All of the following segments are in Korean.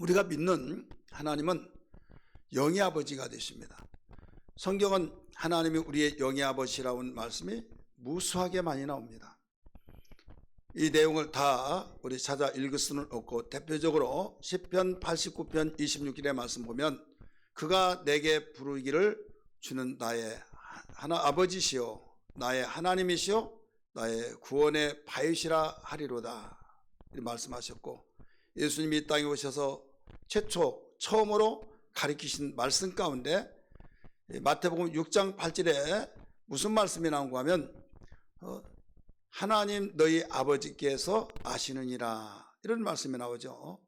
우리가 믿는 하나님은 영의 아버지가 되십니다. 성경은 하나님이 우리의 영의 아버지라는 말씀이 무수하게 많이 나옵니다. 이 내용을 다 우리 찾아 읽을 수는 없고, 대표적으로 시편 89편 26절의 말씀 보면, 그가 내게 부르기를 주는 나의 아버지시요 나의 하나님이시요 나의 구원의 바위시라 하리로다, 이렇게 말씀하셨고, 예수님이 이 땅에 오셔서 처음으로 가르치신 말씀 가운데 마태복음 6장 8절에 무슨 말씀이 나온가 하면 하나님 너희 아버지께서 아시느니라, 이런 말씀이 나오죠.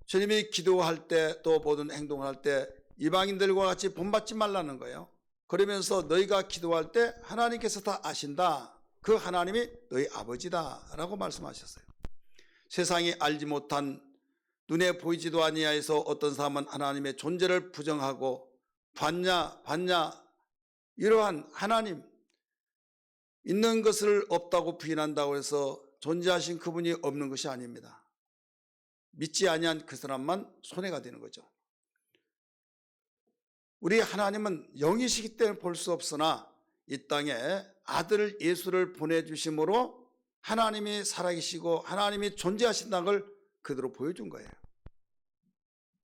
주님이 기도할 때 또 모든 행동을 할 때 이방인들과 같이 본받지 말라는 거예요. 그러면서 너희가 기도할 때 하나님께서 다 아신다, 그 하나님이 너희 아버지다 라고 말씀하셨어요. 세상이 알지 못한, 눈에 보이지도 아니하여서 어떤 사람은 하나님의 존재를 부정하고 봤냐 이러한 하나님, 있는 것을 없다고 부인한다고 해서 존재하신 그분이 없는 것이 아닙니다. 믿지 아니한 그 사람만 손해가 되는 거죠. 우리 하나님은 영이시기 때문에 볼 수 없으나 이 땅에 아들 예수를 보내주심으로 하나님이 살아계시고 하나님이 존재하신다는 걸 그대로 보여준 거예요.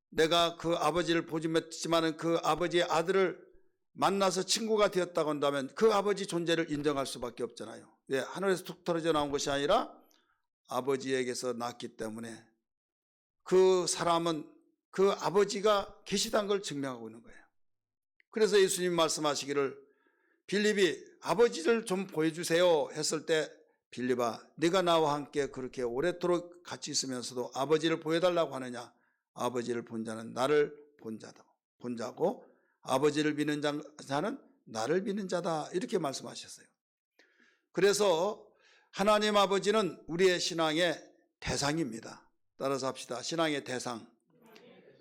내가 그 아버지를 보지 못했지만 그 아버지의 아들을 만나서 친구가 되었다고 한다면 그 아버지 존재를 인정할 수밖에 없잖아요. 왜? 하늘에서 툭 떨어져 나온 것이 아니라 아버지에게서 났기 때문에 그 사람은 그 아버지가 계시다는 걸 증명하고 있는 거예요. 그래서 예수님 말씀하시기를, 빌립이 아버지를 좀 보여주세요 했을 때, 빌립아 네가 나와 함께 그렇게 오래도록 같이 있으면서도 아버지를 보여달라고 하느냐? 아버지를 본 자는 나를 본 자고 아버지를 믿는 자는 나를 믿는 자다, 이렇게 말씀하셨어요. 그래서 하나님 아버지는 우리의 신앙의 대상입니다. 따라서 합시다. 신앙의 대상.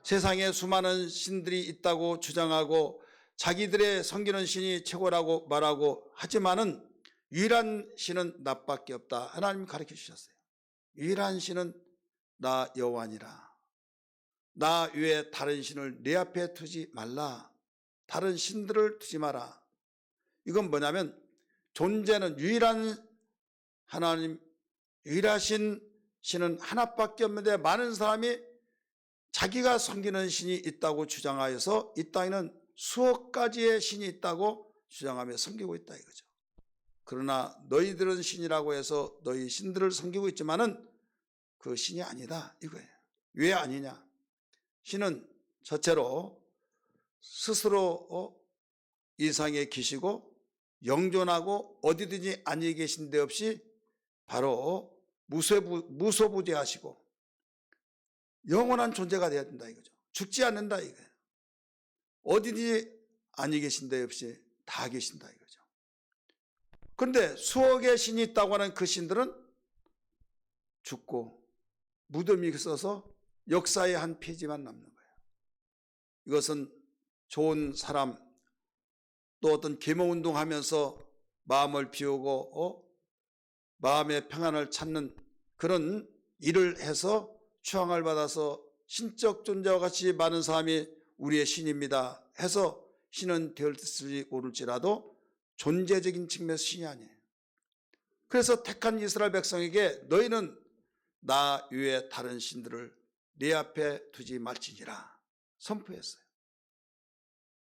세상에 수많은 신들이 있다고 주장하고 자기들의 섬기는 신이 최고라고 말하고 하지만은 유일한 신은 나밖에 없다, 하나님이 가르쳐 주셨어요. 유일한 신은 나 여호와니라. 나 외에 다른 신을 내 앞에 두지 말라. 다른 신들을 두지 마라. 이건 뭐냐면, 존재는 유일한 하나님, 유일하신 신은 하나밖에 없는데 많은 사람이 자기가 섬기는 신이 있다고 주장하여서 이 땅에는 수억 가지의 신이 있다고 주장하며 섬기고 있다 이거죠. 그러나 너희들은 신이라고 해서 너희 신들을 섬기고 있지만은 그 신이 아니다 이거예요. 왜 아니냐? 신은 첫째로 스스로 이상에 계시고 영존하고 어디든지 안위 계신 데 없이 바로 무소부재하시고 영원한 존재가 되어야 된다 이거죠. 죽지 않는다 이거예요. 어디든지 안위 계신 데 없이 다 계신다 이거죠. 그런데 수억의 신이 있다고 하는 그 신들은 죽고 무덤이 있어서 역사의 한 페이지만 남는 거예요. 이것은 좋은 사람, 또 어떤 계몽운동 하면서 마음을 비우고 마음의 평안을 찾는 그런 일을 해서 추앙을 받아서 신적 존재와 같이 많은 사람이 우리의 신입니다 해서 신은 되었을지 모를지라도 존재적인 측면에서 신이 아니에요. 그래서 택한 이스라엘 백성에게 너희는 나 외에 다른 신들을 네 앞에 두지 말지니라 선포했어요.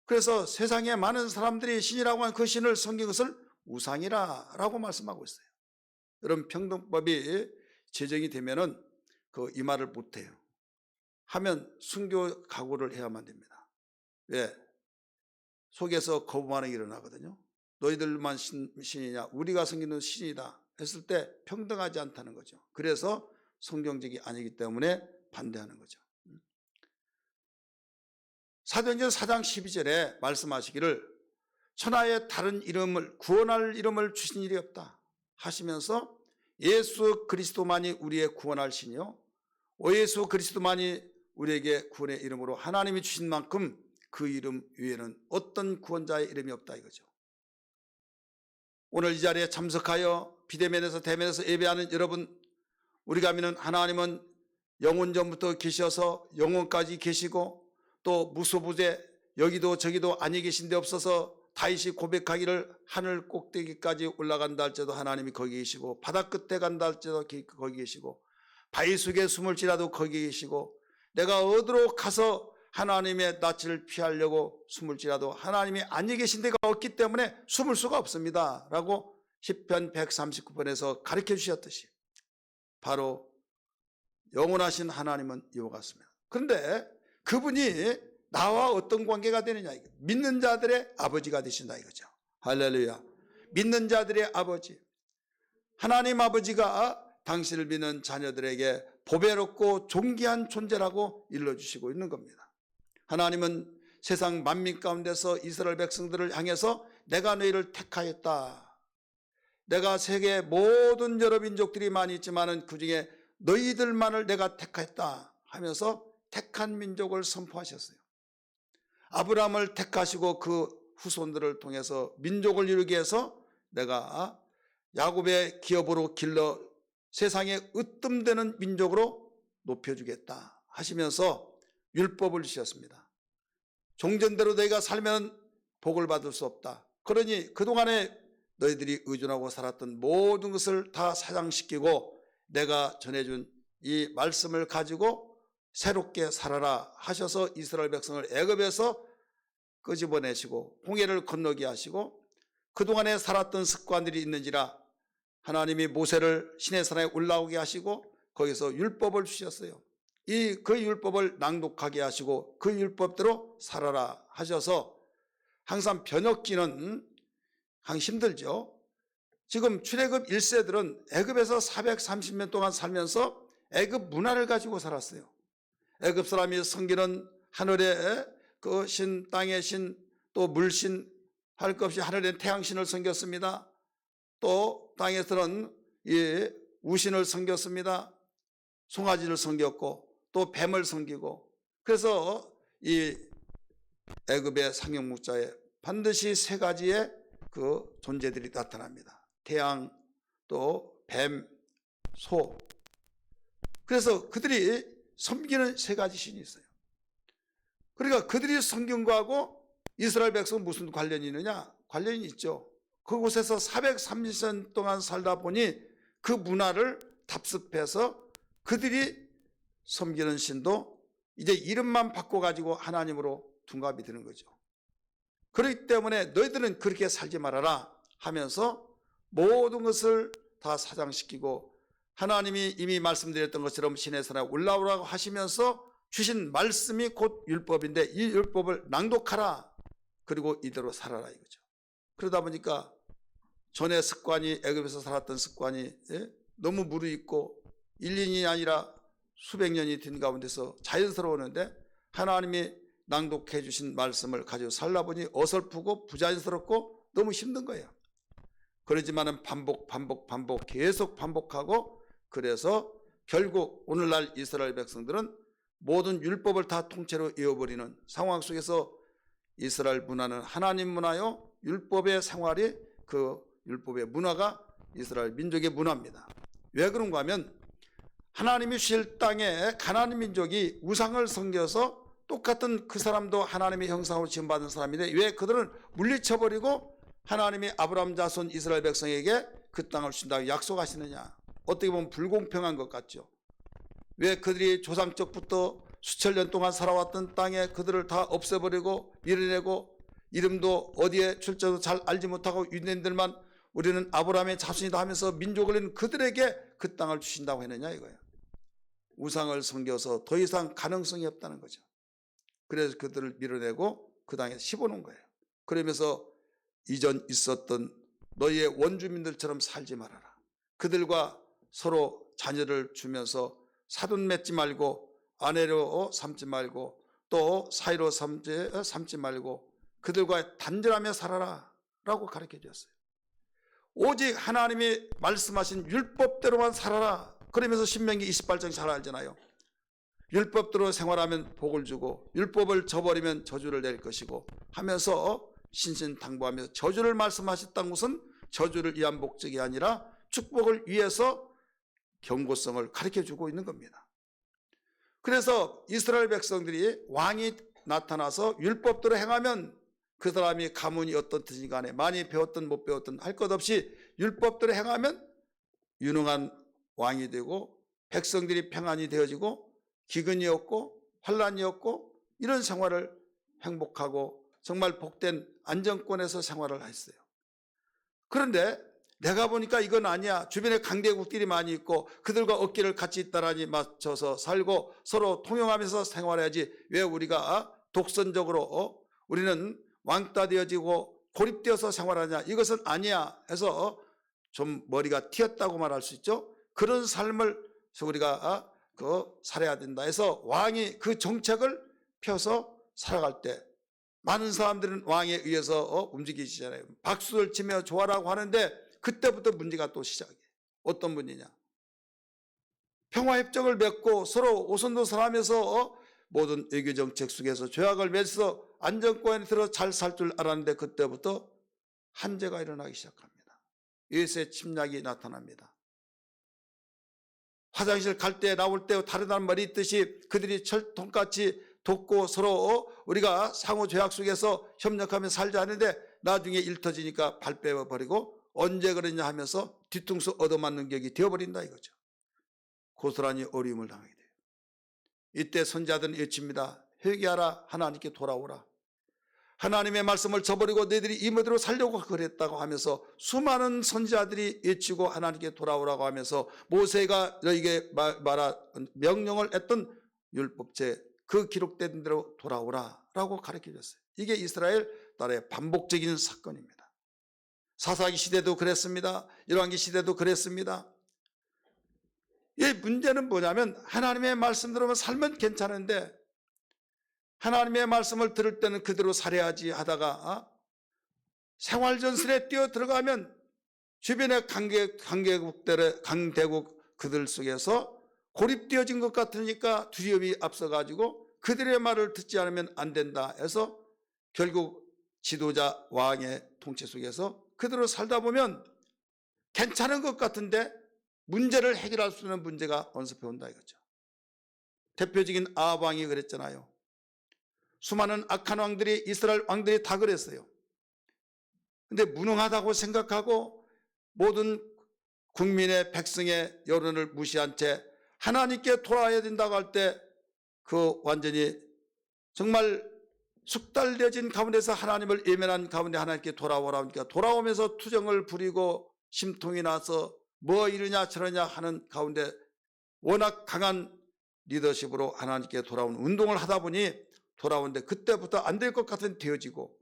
그래서 세상에 많은 사람들이 신이라고 하는 그 신을 섬긴 것을 우상이라 라고 말씀하고 있어요. 여러분, 평등법이 제정이 되면은 이 말을 못해요. 하면 순교 각오를 해야만 됩니다. 왜? 속에서 거부 반응이 일어나거든요. 너희들만 신이냐? 우리가 섬기는 신이다 했을 때 평등하지 않다는 거죠. 그래서 성경적이 아니기 때문에 반대하는 거죠. 사도행전 4장 12절에 말씀하시기를 천하에 다른 이름을 구원할 이름을 주신 일이 없다 하시면서 예수 그리스도만이 우리의 구원할 신이요 오 예수 그리스도만이 우리에게 구원의 이름으로 하나님이 주신 만큼 그 이름 위에는 어떤 구원자의 이름이 없다 이거죠. 오늘 이 자리에 참석하여 비대면에서 대면에서 예배하는 여러분, 우리가 믿는 하나님은 영원전부터 계셔서 영원까지 계시고, 또 무소부재 여기도 저기도 아니 계신 데 없어서 다윗이 고백하기를 하늘 꼭대기까지 올라간다 할지라도 하나님이 거기 계시고, 바다 끝에 간다 할지라도 거기 계시고, 바위 속에 숨을지라도 거기 계시고, 내가 어디로 가서 하나님의 낯을 피하려고 숨을지라도 하나님이 아니 계신 데가 없기 때문에 숨을 수가 없습니다 라고 시편 139편에서 가르쳐 주셨듯이 바로 영원하신 하나님은 이와 같습니다. 그런데 그분이 나와 어떤 관계가 되느냐, 믿는 자들의 아버지가 되신다 이거죠. 할렐루야. 믿는 자들의 아버지, 하나님 아버지가 당신을 믿는 자녀들에게 보배롭고 존귀한 존재라고 일러주시고 있는 겁니다. 하나님은 세상 만민 가운데서 이스라엘 백성들을 향해서 내가 너희를 택하였다, 내가 세계 모든 여러 민족들이 많이 있지만 그 중에 너희들만을 내가 택하였다 하면서 택한 민족을 선포하셨어요. 아브라함을 택하시고 그 후손들을 통해서 민족을 이루기 위해서 내가 야곱의 기업으로 길러 세상에 으뜸되는 민족으로 높여주겠다 하시면서 율법을 주셨습니다. 종전대로 너희가 살면 복을 받을 수 없다. 그러니 그동안에 너희들이 의존하고 살았던 모든 것을 다 사장시키고 내가 전해준 이 말씀을 가지고 새롭게 살아라 하셔서 이스라엘 백성을 애굽에서 끄집어내시고 홍해를 건너게 하시고, 그동안에 살았던 습관들이 있는지라 하나님이 모세를 시내산에 올라오게 하시고 거기서 율법을 주셨어요. 그 율법을 낭독하게 하시고 그 율법대로 살아라 하셔서 항상 번역기는 힘들죠. 지금 출애굽 1세들은 애굽에서 430년 동안 살면서 애굽 문화를 가지고 살았어요. 애굽 사람이 섬기는 하늘의 그 신, 땅의 신, 또 물신 할 것 없이 하늘의 태양신을 섬겼습니다. 또 땅에서는 이 우신을 섬겼습니다. 송아지를 섬겼고 또 뱀을 섬기고, 그래서 이 애굽의 상형목자에 반드시 세 가지의 그 존재들이 나타납니다. 태양, 또 뱀, 소. 그래서 그들이 섬기는 세 가지 신이 있어요. 그러니까 그들이 섬긴 거하고 이스라엘 백성은 무슨 관련이 있느냐? 관련이 있죠. 그곳에서 430년 동안 살다 보니 그 문화를 답습해서 그들이 섬기는 신도 이제 이름만 바꿔가지고 하나님으로 둔갑이 되는 거죠. 그렇기 때문에 너희들은 그렇게 살지 말아라 하면서 모든 것을 다 사장시키고, 하나님이 이미 말씀드렸던 것처럼 시내산에 올라오라고 하시면서 주신 말씀이 곧 율법인데 이 율법을 낭독하라, 그리고 이대로 살아라 이거죠. 그러다 보니까 전에 습관이, 애굽에서 살았던 습관이 너무 무르익고 1, 2년이 아니라 수백 년이 된 가운데서 자연스러웠는데 하나님이 낭독해 주신 말씀을 가지고 살다 보니 어설프고 부자연스럽고 너무 힘든 거예요. 그러지만은 반복 계속 반복하고, 그래서 결국 오늘날 이스라엘 백성들은 모든 율법을 다 통째로 이어버리는 상황 속에서 이스라엘 문화는 하나님 문화요, 율법의 생활이 그 율법의 문화가 이스라엘 민족의 문화입니다. 왜 그런가 하면 하나님이 주실 땅에 가나안 민족이 우상을 섬겨서 똑같은 그 사람도 하나님의 형상으로 지음받은 사람인데 왜 그들을 물리쳐버리고 하나님이 아브라함 자손 이스라엘 백성에게 그 땅을 주신다고 약속하시느냐? 어떻게 보면 불공평한 것 같죠. 왜 그들이 조상적부터 수천 년 동안 살아왔던 땅에 그들을 다 없애버리고 밀어내고, 이름도 어디에 출처도 잘 알지 못하고 유대인들만 우리는 아브라함의 자손이다 하면서 민족을 잃은 그들에게 그 땅을 주신다고 했느냐 이거예요. 우상을 섬겨서 더 이상 가능성이 없다는 거죠. 그래서 그들을 밀어내고 그 땅에 씹어놓은 거예요. 그러면서 이전 있었던 너희의 원주민들처럼 살지 말아라. 그들과 서로 자녀를 주면서 사돈 맺지 말고 아내로 삼지 말고 또 사이로 삼지 말고 그들과 단절하며 살아라 라고 가르쳐 주었어요. 오직 하나님이 말씀하신 율법대로만 살아라. 그러면서 신명기 28장 잘 알잖아요. 율법대로 생활하면 복을 주고 율법을 저버리면 저주를 낼 것이고 하면서 신신당부하면서 저주를 말씀하셨다는 것은 저주를 위한 목적이 아니라 축복을 위해서 경고성을 가르쳐 주고 있는 겁니다. 그래서 이스라엘 백성들이 왕이 나타나서 율법대로 행하면 그 사람이 가문이 어떻든지 간에 많이 배웠든 못 배웠든 할 것 없이 율법대로 행하면 유능한 왕이 되고 백성들이 평안이 되어지고 기근이 없고 환란이 없고 이런 생활을 행복하고 정말 복된 안정권에서 생활을 했어요. 그런데 내가 보니까 이건 아니야. 주변에 강대국들이 많이 있고 그들과 어깨를 같이 따라니 맞춰서 살고 서로 통용하면서 생활해야지 왜 우리가 독선적으로 우리는 왕따 되어지고 고립되어서 생활하냐. 이것은 아니야 해서 좀 머리가 튀었다고 말할 수 있죠. 그런 삶을 우리가 살아야 된다 해서 왕이 그 정책을 펴서 살아갈 때 많은 사람들은 왕에 의해서 움직이시잖아요. 박수를 치며 좋아라고 하는데 그때부터 문제가 또 시작이에요. 어떤 문제냐. 평화협정을 맺고 서로 오손도손하면서 모든 외교정책 속에서 조약을 맺어서 안정권에 들어 잘 살 줄 알았는데 그때부터 한재가 일어나기 시작합니다. 외세 침략이 나타납니다. 화장실 갈 때 나올 때 다르다는 말이 있듯이 그들이 철통같이 돕고 서로 우리가 상호 조약 속에서 협력하며 살자 하는데 나중에 일 터지니까 발 빼버리고 언제 그러냐 하면서 뒤통수 얻어맞는 격이 되어버린다 이거죠. 고스란히 어려움을 당하게 돼요. 이때 선지자들은 외칩니다. 회개하라. 하나님께 돌아오라. 하나님의 말씀을 저버리고 너희들이 이모대로 살려고 그랬다고 하면서 수많은 선지자들이 외치고 하나님께 돌아오라고 하면서 모세가 너희에게 명령을 했던 율법제 그 기록된 대로 돌아오라라고 가르쳐줬어요. 이게 이스라엘 나라의 반복적인 사건입니다. 사사기 시대도 그랬습니다. 열왕기 시대도 그랬습니다. 이 문제는 뭐냐면 하나님의 말씀 들으면 살면 괜찮은데 하나님의 말씀을 들을 때는 그대로 살아야지 하다가 생활전선에 뛰어 들어가면 주변의 강대국 그들 속에서 고립되어진 것 같으니까 두려움이 앞서가지고 그들의 말을 듣지 않으면 안 된다 해서 결국 지도자 왕의 통치 속에서 그대로 살다 보면 괜찮은 것 같은데 문제를 해결할 수 있는 문제가 언습해 온다 이거죠. 대표적인 아합 왕이 그랬잖아요. 수많은 악한 왕들이 이스라엘 왕들이 다 그랬어요. 근데 무능하다고 생각하고 모든 국민의 백성의 여론을 무시한 채 하나님께 돌아와야 된다고 할 때 그 완전히 정말 숙달되어진 가운데서 하나님을 예면한 가운데 하나님께 돌아오라 하니까 돌아오면서 투정을 부리고 심통이 나서 뭐 이러냐 저러냐 하는 가운데 워낙 강한 리더십으로 하나님께 돌아오는 운동을 하다 보니 돌아오는데 그때부터 안 될 것 같은 되어지고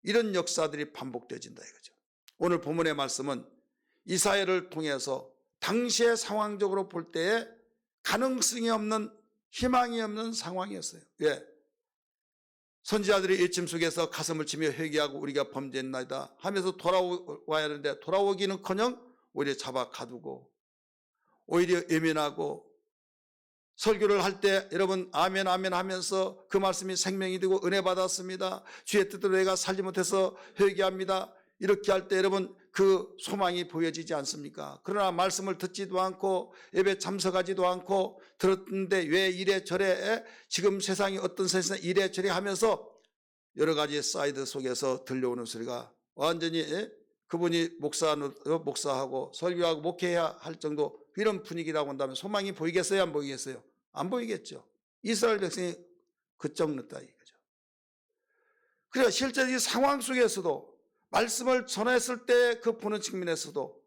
이런 역사들이 반복되어진다 이거죠. 오늘 본문의 말씀은 이사야를 통해서 당시의 상황적으로 볼 때에 가능성이 없는 희망이 없는 상황이었어요. 왜? 선지자들이 외침 속에서 가슴을 치며 회개하고 우리가 범죄했나이다 하면서 돌아와야 하는데 돌아오기는커녕 오히려 잡아 가두고 오히려 예민하고 설교를 할 때 여러분 아멘 아멘 하면서 그 말씀이 생명이 되고 은혜 받았습니다. 주의 뜻대로 내가 살지 못해서 회개합니다. 이렇게 할 때 여러분 그 소망이 보여지지 않습니까? 그러나 말씀을 듣지도 않고 예배 참석하지도 않고 들었는데 왜 이래저래 지금 세상이 어떤 세상에 이래저래 하면서 여러 가지 사이드 속에서 들려오는 소리가 완전히 그분이 목사하고 설교하고 목회해야 할 정도 이런 분위기라고 한다면 소망이 보이겠어요? 안 보이겠어요? 안 보이겠죠. 이스라엘 백성이 그정도다 이거죠. 그래서 실제 이 상황 속에서도 말씀을 전했을 때 그 보는 측면에서도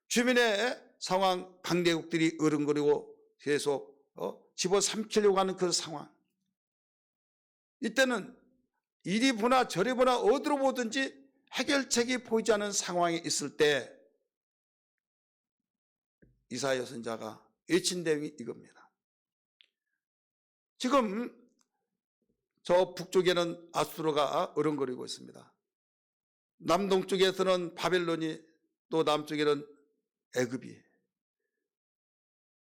주변의 상황 강대국들이 어른거리고 계속 집어삼키려고 하는 그 상황, 이때는 이리 보나 저리 보나 어디로 보든지 해결책이 보이지 않는 상황에 있을 때 이사야 선지자가 외친 내용이 이겁니다. 지금 저 북쪽에는 아수르가 어른거리고 있습니다. 남동쪽에서는 바벨론이, 또 남쪽에는 애굽이,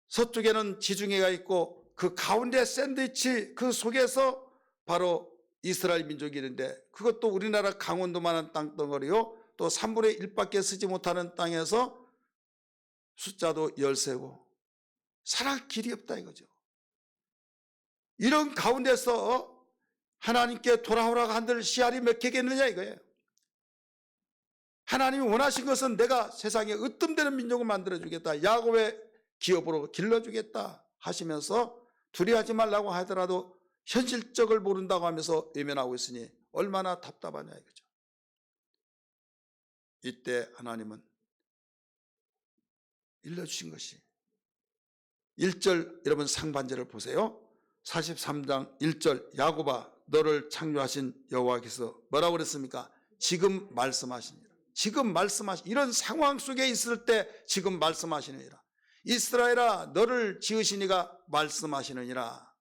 서쪽에는 지중해가 있고 그 가운데 샌드위치 그 속에서 바로 이스라엘 민족이 있는데 그것도 우리나라 강원도만한 땅덩어리요, 또 3분의 1밖에 쓰지 못하는 땅에서 숫자도 13고 살아갈 길이 없다 이거죠. 이런 가운데서 하나님께 돌아오라고 한들 씨알이 몇 개겠느냐 이거예요. 하나님이 원하신 것은 내가 세상에 으뜸되는 민족을 만들어주겠다, 야곱의 기업으로 길러주겠다 하시면서 두려워하지 말라고 하더라도 현실적을 모른다고 하면서 외면하고 있으니 얼마나 답답하냐 이거죠. 이때 하나님은 일러주신 것이 1절, 여러분 상반절을 보세요. 43장 1절, 야곱아 너를 창조하신 여호와께서 뭐라고 그랬습니까? 지금 말씀하시니라. 지금 이런 상황 속에 있을 때 지금 말씀하시느니라. 이스라엘아 너를 지으신 이가 말씀하시느니라.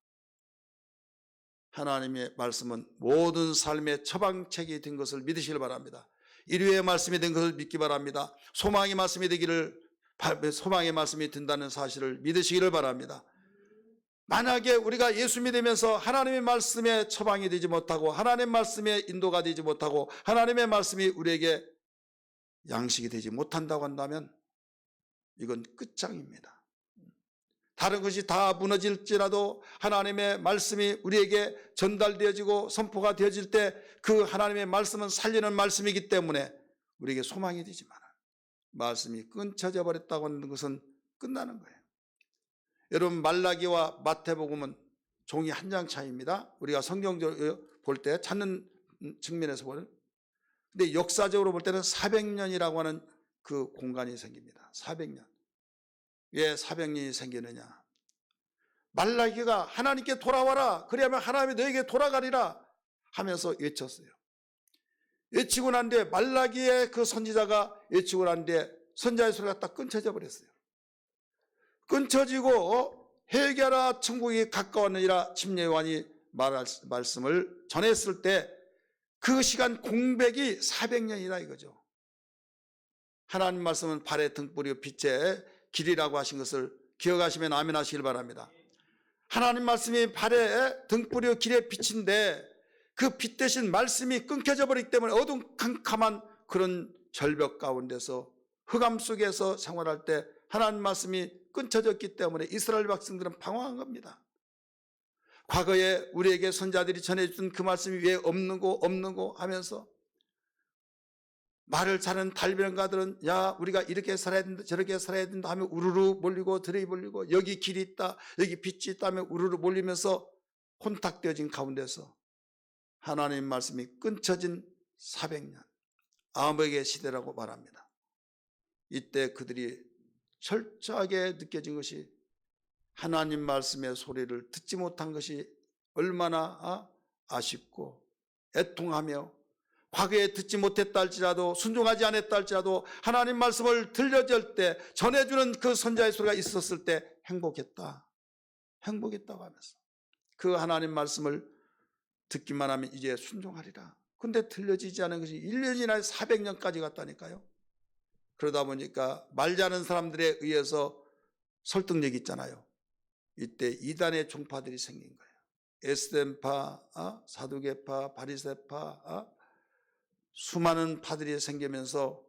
하나님의 말씀은 모든 삶의 처방책이 된 것을 믿으시길 바랍니다. 인류의 말씀이 된 것을 믿기 바랍니다. 소망의 말씀이 된다는 사실을 믿으시기를 바랍니다. 만약에 우리가 예수 믿으면서 하나님의 말씀에 처방이 되지 못하고 하나님의 말씀에 인도가 되지 못하고 하나님의 말씀이 우리에게 양식이 되지 못한다고 한다면 이건 끝장입니다. 다른 것이 다 무너질지라도 하나님의 말씀이 우리에게 전달되어지고 선포가 되어질 때 그 하나님의 말씀은 살리는 말씀이기 때문에 우리에게 소망이 되지만 말씀이 끊쳐져 버렸다고 하는 것은 끝나는 거예요. 여러분 말라기와 마태복음은 종이 한 장 차이입니다. 우리가 성경적으로 볼 때 찾는 측면에서 보는, 근데 역사적으로 볼 때는 400년이라고 하는 그 공간이 생깁니다. 400년. 왜 400년이 생기느냐? 말라기가 하나님께 돌아와라, 그래야만 하나님이 너에게 돌아가리라 하면서 외쳤어요. 외치고 난 뒤에 말라기의 그 선지자가 외치고 난 뒤에 선지자의 소리가 딱 끊쳐져 버렸어요. 끊쳐지고 회개하라 천국이 가까웠느니라 침례 요한이 말할 말씀을 전했을 때 그 시간 공백이 400년이라 이거죠. 하나님 말씀은 발에 등불이요 빛의 길이라고 하신 것을 기억하시면 아멘 하시길 바랍니다. 하나님 말씀이 발에 등불이요 길의 빛인데 그 빛 대신 말씀이 끊겨져 버리기 때문에 어둠캄캄한 그런 절벽 가운데서 흑암 속에서 생활할 때 하나님 말씀이 끊쳐졌기 때문에 이스라엘 백성들은 방황한 겁니다. 과거에 우리에게 선자들이 전해준 그 말씀이 왜 없는 거 하면서 말을 잘하는 달변가들은 야 우리가 이렇게 살아야 된다 저렇게 살아야 된다 하면 우르르 몰리고 들이 몰리고 여기 길이 있다 여기 빛이 있다 하면 우르르 몰리면서 혼탁되어진 가운데서 하나님 말씀이 끊쳐진 400년 아모렉의 시대라고 말합니다. 이때 그들이 철저하게 느껴진 것이 하나님 말씀의 소리를 듣지 못한 것이 얼마나 아쉽고 애통하며 과거에 듣지 못했다 할지라도 순종하지 않았다 할지라도 하나님 말씀을 들려줄 때 전해주는 그 선자의 소리가 있었을 때 행복했다고 하면서 그 하나님 말씀을 듣기만 하면 이제 순종하리라. 근데 들려지지 않은 것이 1년이나 400년까지 갔다니까요. 그러다 보니까 말지 않은 사람들에 의해서 설득력이 있잖아요. 이때 이단의 종파들이 생긴 거예요. 에스덴파, 사두개파, 바리새파, 수많은 파들이 생기면서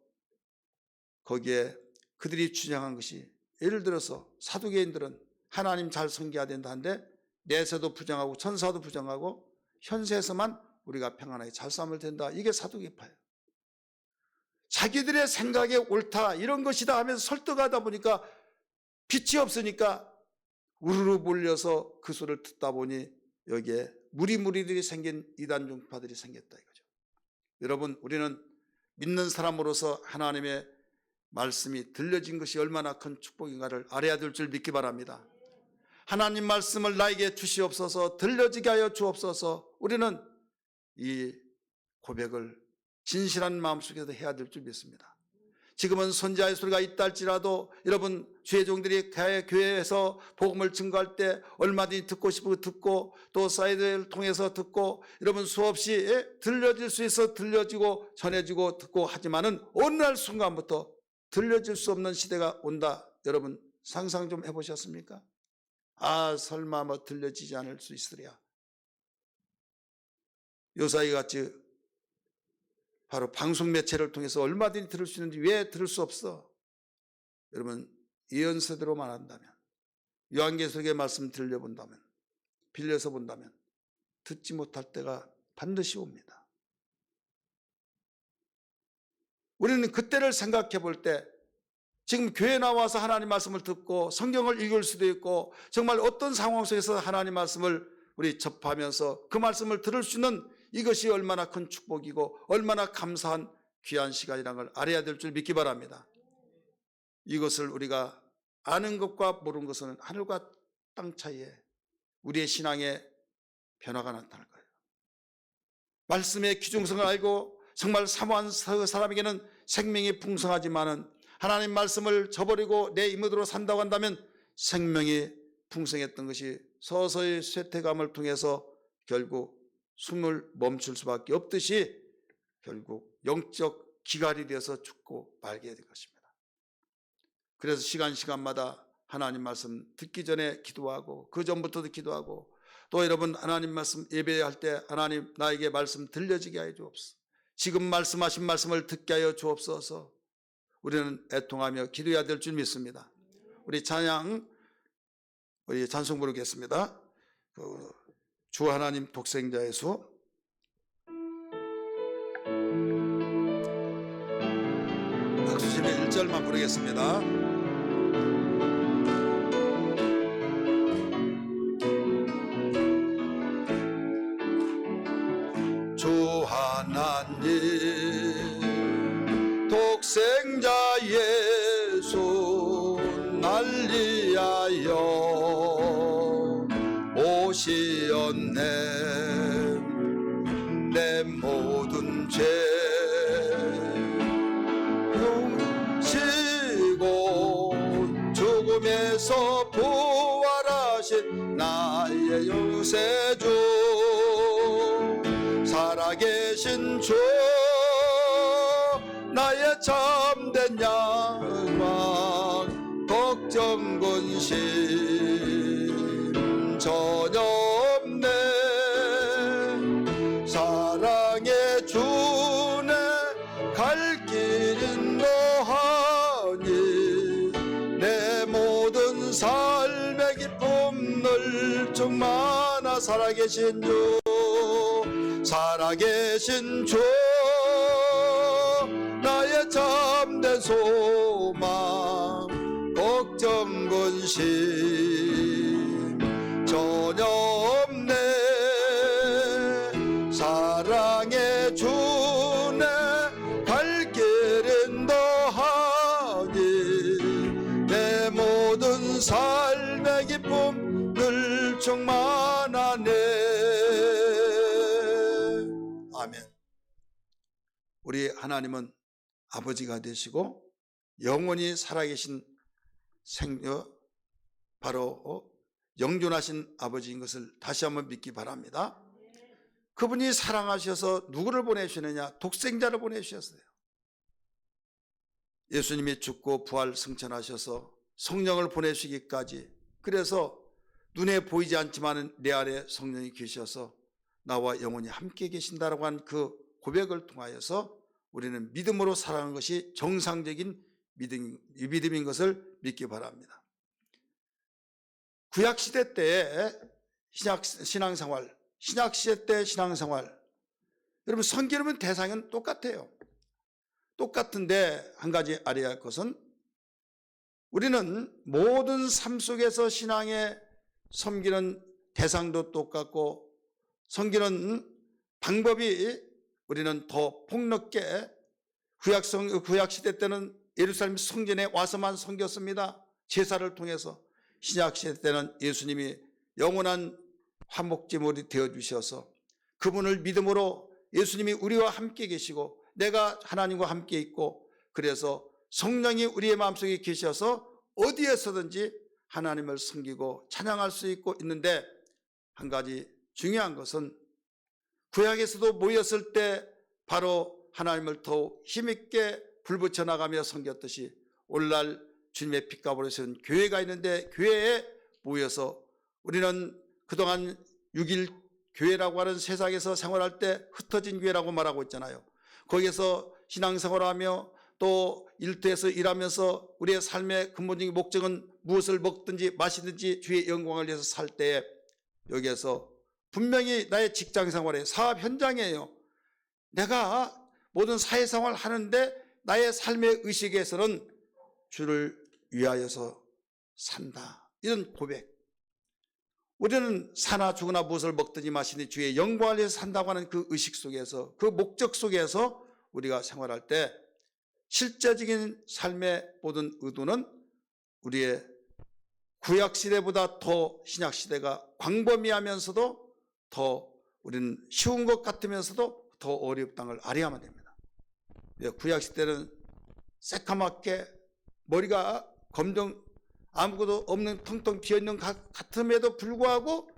거기에 그들이 주장한 것이 예를 들어서 사두개인들은 하나님 잘 섬겨야 된다 하는데 내세도 부정하고 천사도 부정하고 현세에서만 우리가 평안하게 잘 살면 된다. 이게 사두개파예요. 자기들의 생각에 옳다 이런 것이다 하면서 설득하다 보니까 빛이 없으니까 우르르 몰려서 그 소리를 듣다 보니 여기에 무리들이 생긴 이단 종파들이 생겼다 이거죠. 여러분 우리는 믿는 사람으로서 하나님의 말씀이 들려진 것이 얼마나 큰 축복인가를 알아야 될 줄 믿기 바랍니다. 하나님 말씀을 나에게 주시옵소서 들려지게 하여 주옵소서. 우리는 이 고백을 진실한 마음속에서 해야 될 줄 믿습니다. 지금은 선지자의 소리가 있다 할지라도 여러분 주의 종들이 교회에서 복음을 증거할 때 얼마든지 듣고 싶고 듣고 또 사이드를 통해서 듣고 여러분 수없이 들려질 수 있어 들려지고 전해지고 듣고 하지만은 어느 날 순간부터 들려질 수 없는 시대가 온다. 여러분 상상 좀 해보셨습니까? 설마 뭐 들려지지 않을 수 있으랴. 요사이 같이 바로 방송 매체를 통해서 얼마든지 들을 수 있는데 왜 들을 수 없어? 여러분 예언서대로 말한다면 요한계시록의 말씀 들려본다면 빌려서 본다면 듣지 못할 때가 반드시 옵니다. 우리는 그때를 생각해 볼 때 지금 교회 나와서 하나님 말씀을 듣고 성경을 읽을 수도 있고 정말 어떤 상황 속에서 하나님 말씀을 우리 접하면서 그 말씀을 들을 수 있는 이것이 얼마나 큰 축복이고 얼마나 감사한 귀한 시간이라는 걸 알아야 될 줄 믿기 바랍니다. 이것을 우리가 아는 것과 모르는 것은 하늘과 땅 차이에 우리의 신앙의 변화가 나타날 거예요. 말씀의 귀중성을 알고 정말 사모한 사람에게는 생명이 풍성하지만은 하나님 말씀을 저버리고 내 임의대로 산다고 한다면 생명이 풍성했던 것이 서서히 쇠퇴감을 통해서 결국 숨을 멈출 수밖에 없듯이 결국 영적 기갈이 되어서 죽고 말게 될 것입니다. 그래서 시간마다 하나님 말씀 듣기 전에 기도하고 그 전부터도 기도하고 또 여러분 하나님 말씀 예배할 때 하나님 나에게 말씀 들려지게 하여 주옵소서. 지금 말씀하신 말씀을 듣게 하여 주옵소서. 우리는 애통하며 기도해야 될 줄 믿습니다. 우리 찬양 우리 찬송 부르겠습니다. 주 하나님 독생자의 수 박수심의 1절만 부르겠습니다. 주 하나님 독생자 예수 날 위하여 오시었네. 내 모든 죄 용시고 죽음에서 부활하신 나의 영세주 살아계신 주 나의 참된 양왕 걱정 근심 전혀 없네. 사랑의 주네 갈 길은 너하니 내 모든 삶의 기쁨 늘 충만하 살아계신 주 살아계신 주 나의 참된 소망 걱정 근심 전혀 없네. 사랑의 주네 갈 길은 너하니 내 모든 삶의 기쁨 늘 충만하네. 아멘. 우리 하나님은 아버지가 되시고 영원히 살아계신 바로 영존하신 아버지인 것을 다시 한번 믿기 바랍니다. 그분이 사랑하셔서 누구를 보내시느냐? 독생자를 보내주셨어요. 예수님이 죽고 부활 승천하셔서 성령을 보내시기까지, 그래서 눈에 보이지 않지만 내 안에 성령이 계셔서 나와 영원히 함께 계신다라고 한 그 고백을 통하여서 우리는 믿음으로 살아가는 것이 정상적인 믿음인 것을 믿기 바랍니다. 구약시대 때의 신앙생활, 신약시대 때의 신앙생활, 여러분 섬기는 대상은 똑같아요. 똑같은데 한 가지 알아야 할 것은 우리는 모든 삶 속에서 신앙에 섬기는 대상도 똑같고 섬기는 방법이 우리는 더 폭넓게 구약시대 때는 예루살렘 성전에 와서만 섬겼습니다. 제사를 통해서. 신약시대 때는 예수님이 영원한 화목제물이 되어주셔서 그분을 믿음으로 예수님이 우리와 함께 계시고 내가 하나님과 함께 있고 그래서 성령이 우리의 마음속에 계셔서 어디에서든지 하나님을 섬기고 찬양할 수 있고 있는데, 한 가지 중요한 것은 구약에서도 모였을 때 바로 하나님을 더욱 힘있게 불붙여 나가며 섬겼듯이 오늘날 주님의 피값으로 세운 교회가 있는데 교회에 모여서 우리는 그동안 6일 교회라고 하는 세상에서 생활할 때 흩어진 교회라고 말하고 있잖아요. 거기에서 신앙생활하며 또 일터에서 일하면서 우리의 삶의 근본적인 목적은 무엇을 먹든지 마시든지 주의 영광을 위해서 살 때에 여기에서 분명히 나의 직장 생활에 사업 현장이에요. 내가 모든 사회생활을 하는데 나의 삶의 의식에서는 주를 위하여서 산다. 이런 고백. 우리는 사나 죽으나 무엇을 먹든지 마시니 주의 영광을 위해서 산다고 하는 그 의식 속에서, 그 목적 속에서 우리가 생활할 때 실제적인 삶의 모든 의도는 우리의 구약시대보다 더 신약시대가 광범위하면서도 더 우리는 쉬운 것 같으면서도 더 어렵다는 걸 알아야만 됩니다. 구약시대는 새까맣게 머리가 검정 아무것도 없는 텅텅 비어있는 것 같음에도 불구하고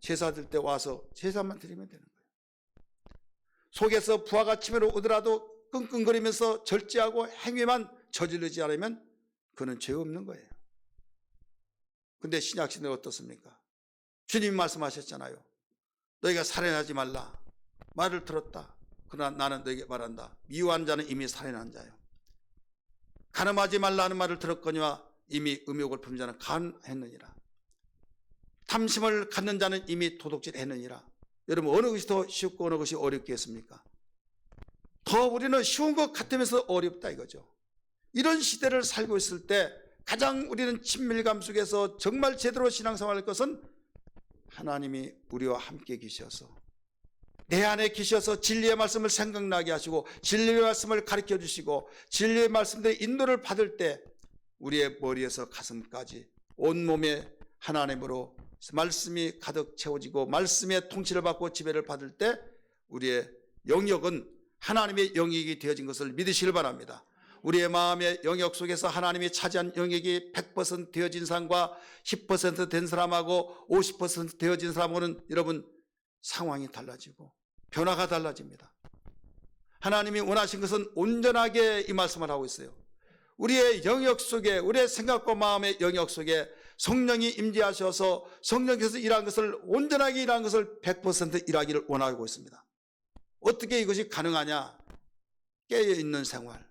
제사 드릴 때 와서 제사만 드리면 되는 거예요. 속에서 부하가 치매로 오더라도 끙끙거리면서 절제하고 행위만 저지르지 않으면 그는 죄 없는 거예요. 근데 신약시대는 어떻습니까? 주님이 말씀하셨잖아요. 너희가 살인하지 말라. 말을 들었다. 그러나 나는 너에게 말한다. 미워한 자는 이미 살인한 자요. 간음하지 말라는 말을 들었거니와 이미 음욕을 품는 자는 간했느니라. 탐심을 갖는 자는 이미 도둑질했느니라. 여러분, 어느 것이 더 쉽고 어느 것이 어렵겠습니까? 더 우리는 쉬운 것 같으면서 어렵다 이거죠. 이런 시대를 살고 있을 때 가장 우리는 친밀감 속에서 정말 제대로 신앙생활할 것은 하나님이 우리와 함께 계셔서 내 안에 계셔서 진리의 말씀을 생각나게 하시고 진리의 말씀을 가르쳐 주시고 진리의 말씀들의 인도를 받을 때 우리의 머리에서 가슴까지 온몸에 하나님으로 말씀이 가득 채워지고 말씀의 통치를 받고 지배를 받을 때 우리의 영역은 하나님의 영역이 되어진 것을 믿으시길 바랍니다. 우리의 마음의 영역 속에서 하나님이 차지한 영역이 100% 되어진 사람과 10% 된 사람하고 50% 되어진 사람하고는 여러분 상황이 달라지고 변화가 달라집니다. 하나님이 원하신 것은 온전하게 이 말씀을 하고 있어요. 우리의 영역 속에, 우리의 생각과 마음의 영역 속에 성령이 임재하셔서 성령께서 일한 것을 온전하게 일한 것을 100% 일하기를 원하고 있습니다. 어떻게 이것이 가능하냐? 깨어있는 생활,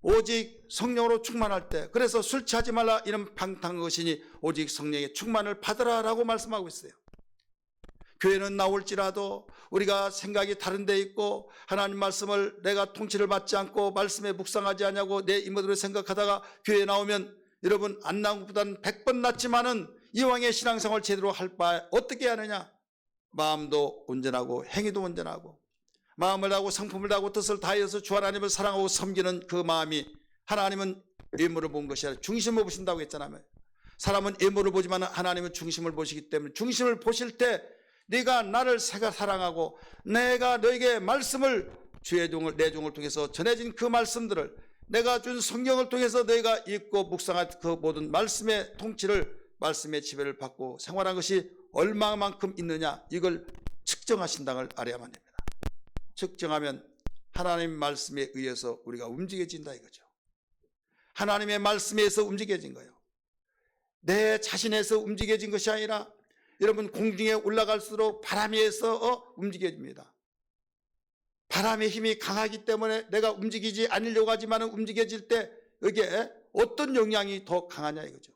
오직 성령으로 충만할 때, 그래서 술 취하지 말라 이런 방탕의신이 오직 성령의 충만을 받으라라고 말씀하고 있어요. 교회는 나올지라도 우리가 생각이 다른 데 있고 하나님 말씀을 내가 통치를 받지 않고 말씀에 묵상하지 않냐고 내 이모들을 생각하다가 교회에 나오면 여러분 안 나온 것보다는 100번 낫지만은 이왕의 신앙생활 제대로 할 바에 어떻게 하느냐? 마음도 온전하고 행위도 온전하고 마음을 다하고 성품을 다하고 뜻을 다해서 주 하나님을 사랑하고 섬기는 그 마음이, 하나님은 외모를 본 것이 아니라 중심을 보신다고 했잖아요. 사람은 외모를 보지만 하나님은 중심을 보시기 때문에 중심을 보실 때 네가 나를 사랑하고 내가 너에게 말씀을 주의 종을 내 종을 통해서 전해진 그 말씀들을 내가 준 성경을 통해서 너희가 읽고 묵상한 그 모든 말씀의 통치를 말씀의 지배를 받고 생활한 것이 얼마만큼 있느냐 이걸 측정하신다는 걸 알아야만 됩니다. 측정하면 하나님 말씀에 의해서 우리가 움직여진다 이거죠. 하나님의 말씀에 의해서 움직여진 거예요. 내 자신에서 움직여진 것이 아니라 여러분 공중에 올라갈수록 바람에 의해서 움직여집니다. 바람의 힘이 강하기 때문에 내가 움직이지 않으려고 하지만 움직여질 때 여기에 어떤 영향이 더 강하냐 이거죠.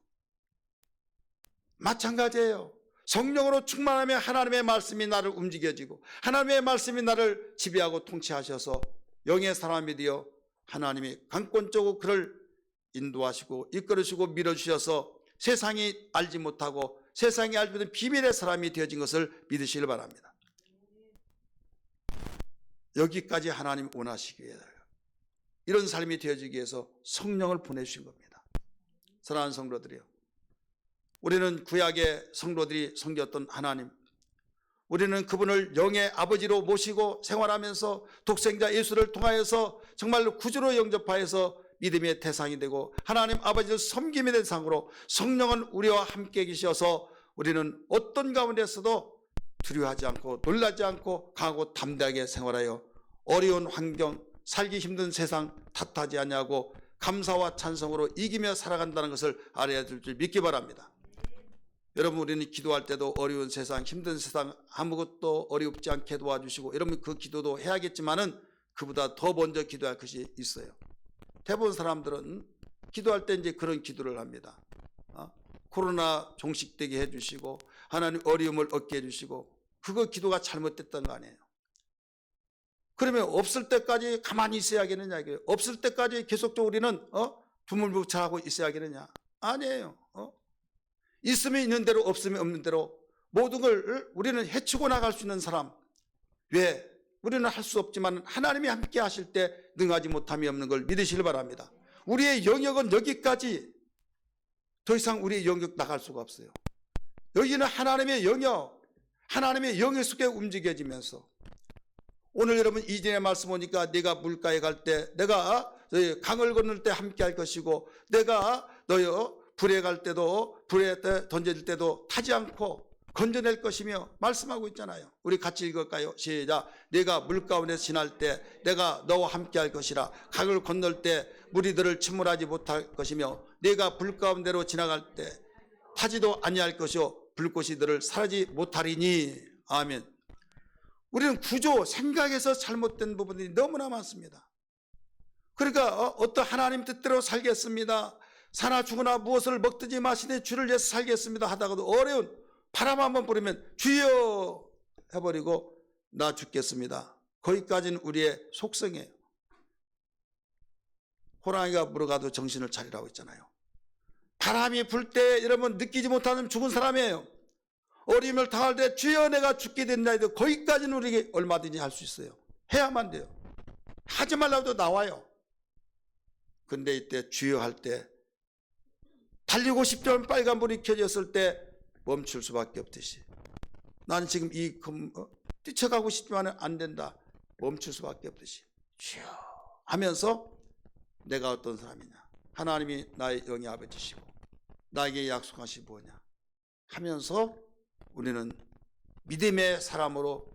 마찬가지예요. 성령으로 충만하면 하나님의 말씀이 나를 움직여지고 하나님의 말씀이 나를 지배하고 통치하셔서 영의 사람이 되어 하나님이 강권적으로 그를 인도하시고 이끌으시고 밀어주셔서 세상이 알지 못하고 세상이 알지 못한 비밀의 사람이 되어진 것을 믿으시길 바랍니다. 여기까지 하나님 원하시기 위해서 이런 삶이 되어지기 위해서 성령을 보내주신 겁니다. 사랑하는 성도들이요, 우리는 구약의 성도들이 섬겼던 하나님, 우리는 그분을 영의 아버지로 모시고 생활하면서 독생자 예수를 통하여서 정말로 구주로 영접하여서 믿음의 대상이 되고 하나님 아버지를 섬김의 대상으로 성령은 우리와 함께 계셔서 우리는 어떤 가운데서도 두려워하지 않고 놀라지 않고 강하고 담대하게 생활하여 어려운 환경, 살기 힘든 세상 탓하지 않냐고 감사와 찬송으로 이기며 살아간다는 것을 알아야 될 줄 믿기 바랍니다. 여러분, 우리는 기도할 때도 어려운 세상, 힘든 세상 아무것도 어렵지 않게 도와주시고 여러분 그 기도도 해야겠지만은 그보다 더 먼저 기도할 것이 있어요. 대부분 사람들은 기도할 때 이제 그런 기도를 합니다. 코로나 종식되게 해주시고 하나님 어려움을 얻게 해주시고 그거 기도가 잘못됐던 거 아니에요. 그러면 없을 때까지 가만히 있어야겠느냐 이거예요. 없을 때까지 계속적으로 우리는 두물묵찰하고 있어야겠느냐? 아니에요. 있으면 있는 대로 없으면 없는 대로 모든 걸 우리는 헤치고 나갈 수 있는 사람. 왜? 우리는 할 수 없지만 하나님이 함께 하실 때 능하지 못함이 없는 걸 믿으시길 바랍니다. 우리의 영역은 여기까지, 더 이상 우리의 영역 나갈 수가 없어요. 여기는 하나님의 영역, 하나님의 영역 속에 움직여지면서 오늘 여러분 이전의 말씀 보니까 내가 물가에 갈 때, 내가 강을 건널 때 함께 할 것이고, 내가 너여 불에 갈 때도, 불에 던질 때도 타지 않고 건져낼 것이며 말씀하고 있잖아요. 우리 같이 읽을까요? 시작. 내가 물 가운데 지날 때 내가 너와 함께 할 것이라. 강을 건널 때 물이 너를 침몰하지 못할 것이며, 내가 불 가운데로 지나갈 때 타지도 아니할 것이요 불꽃이 너를 사르지 못하리니. 아멘. 우리는 구조, 생각에서 잘못된 부분들이 너무나 많습니다. 그러니까 어떤 하나님 뜻대로 살겠습니다, 사나 죽으나 무엇을 먹든지 마시되 주를 위해서 살겠습니다 하다가도 어려운 바람 한번 부르면 주여 해버리고 나 죽겠습니다. 거기까지는 우리의 속성이에요. 호랑이가 물어가도 정신을 차리라고 했잖아요. 바람이 불 때 여러분 느끼지 못하는 죽은 사람이에요. 어려움을 당할 때 주여 내가 죽게 된다 해도 거기까지는 우리에게 얼마든지 할 수 있어요. 해야만 돼요. 하지 말라고 나와요. 근데 이때 주여 할 때 달리고 싶지만 빨간불이 켜졌을 때 멈출 수밖에 없듯이, 나는 지금 뛰쳐가고 싶지만 안 된다, 멈출 수밖에 없듯이 주여 하면서 내가 어떤 사람이냐, 하나님이 나의 영의 아버지시고 나에게 약속하신 뭐냐 하면서 우리는 믿음의 사람으로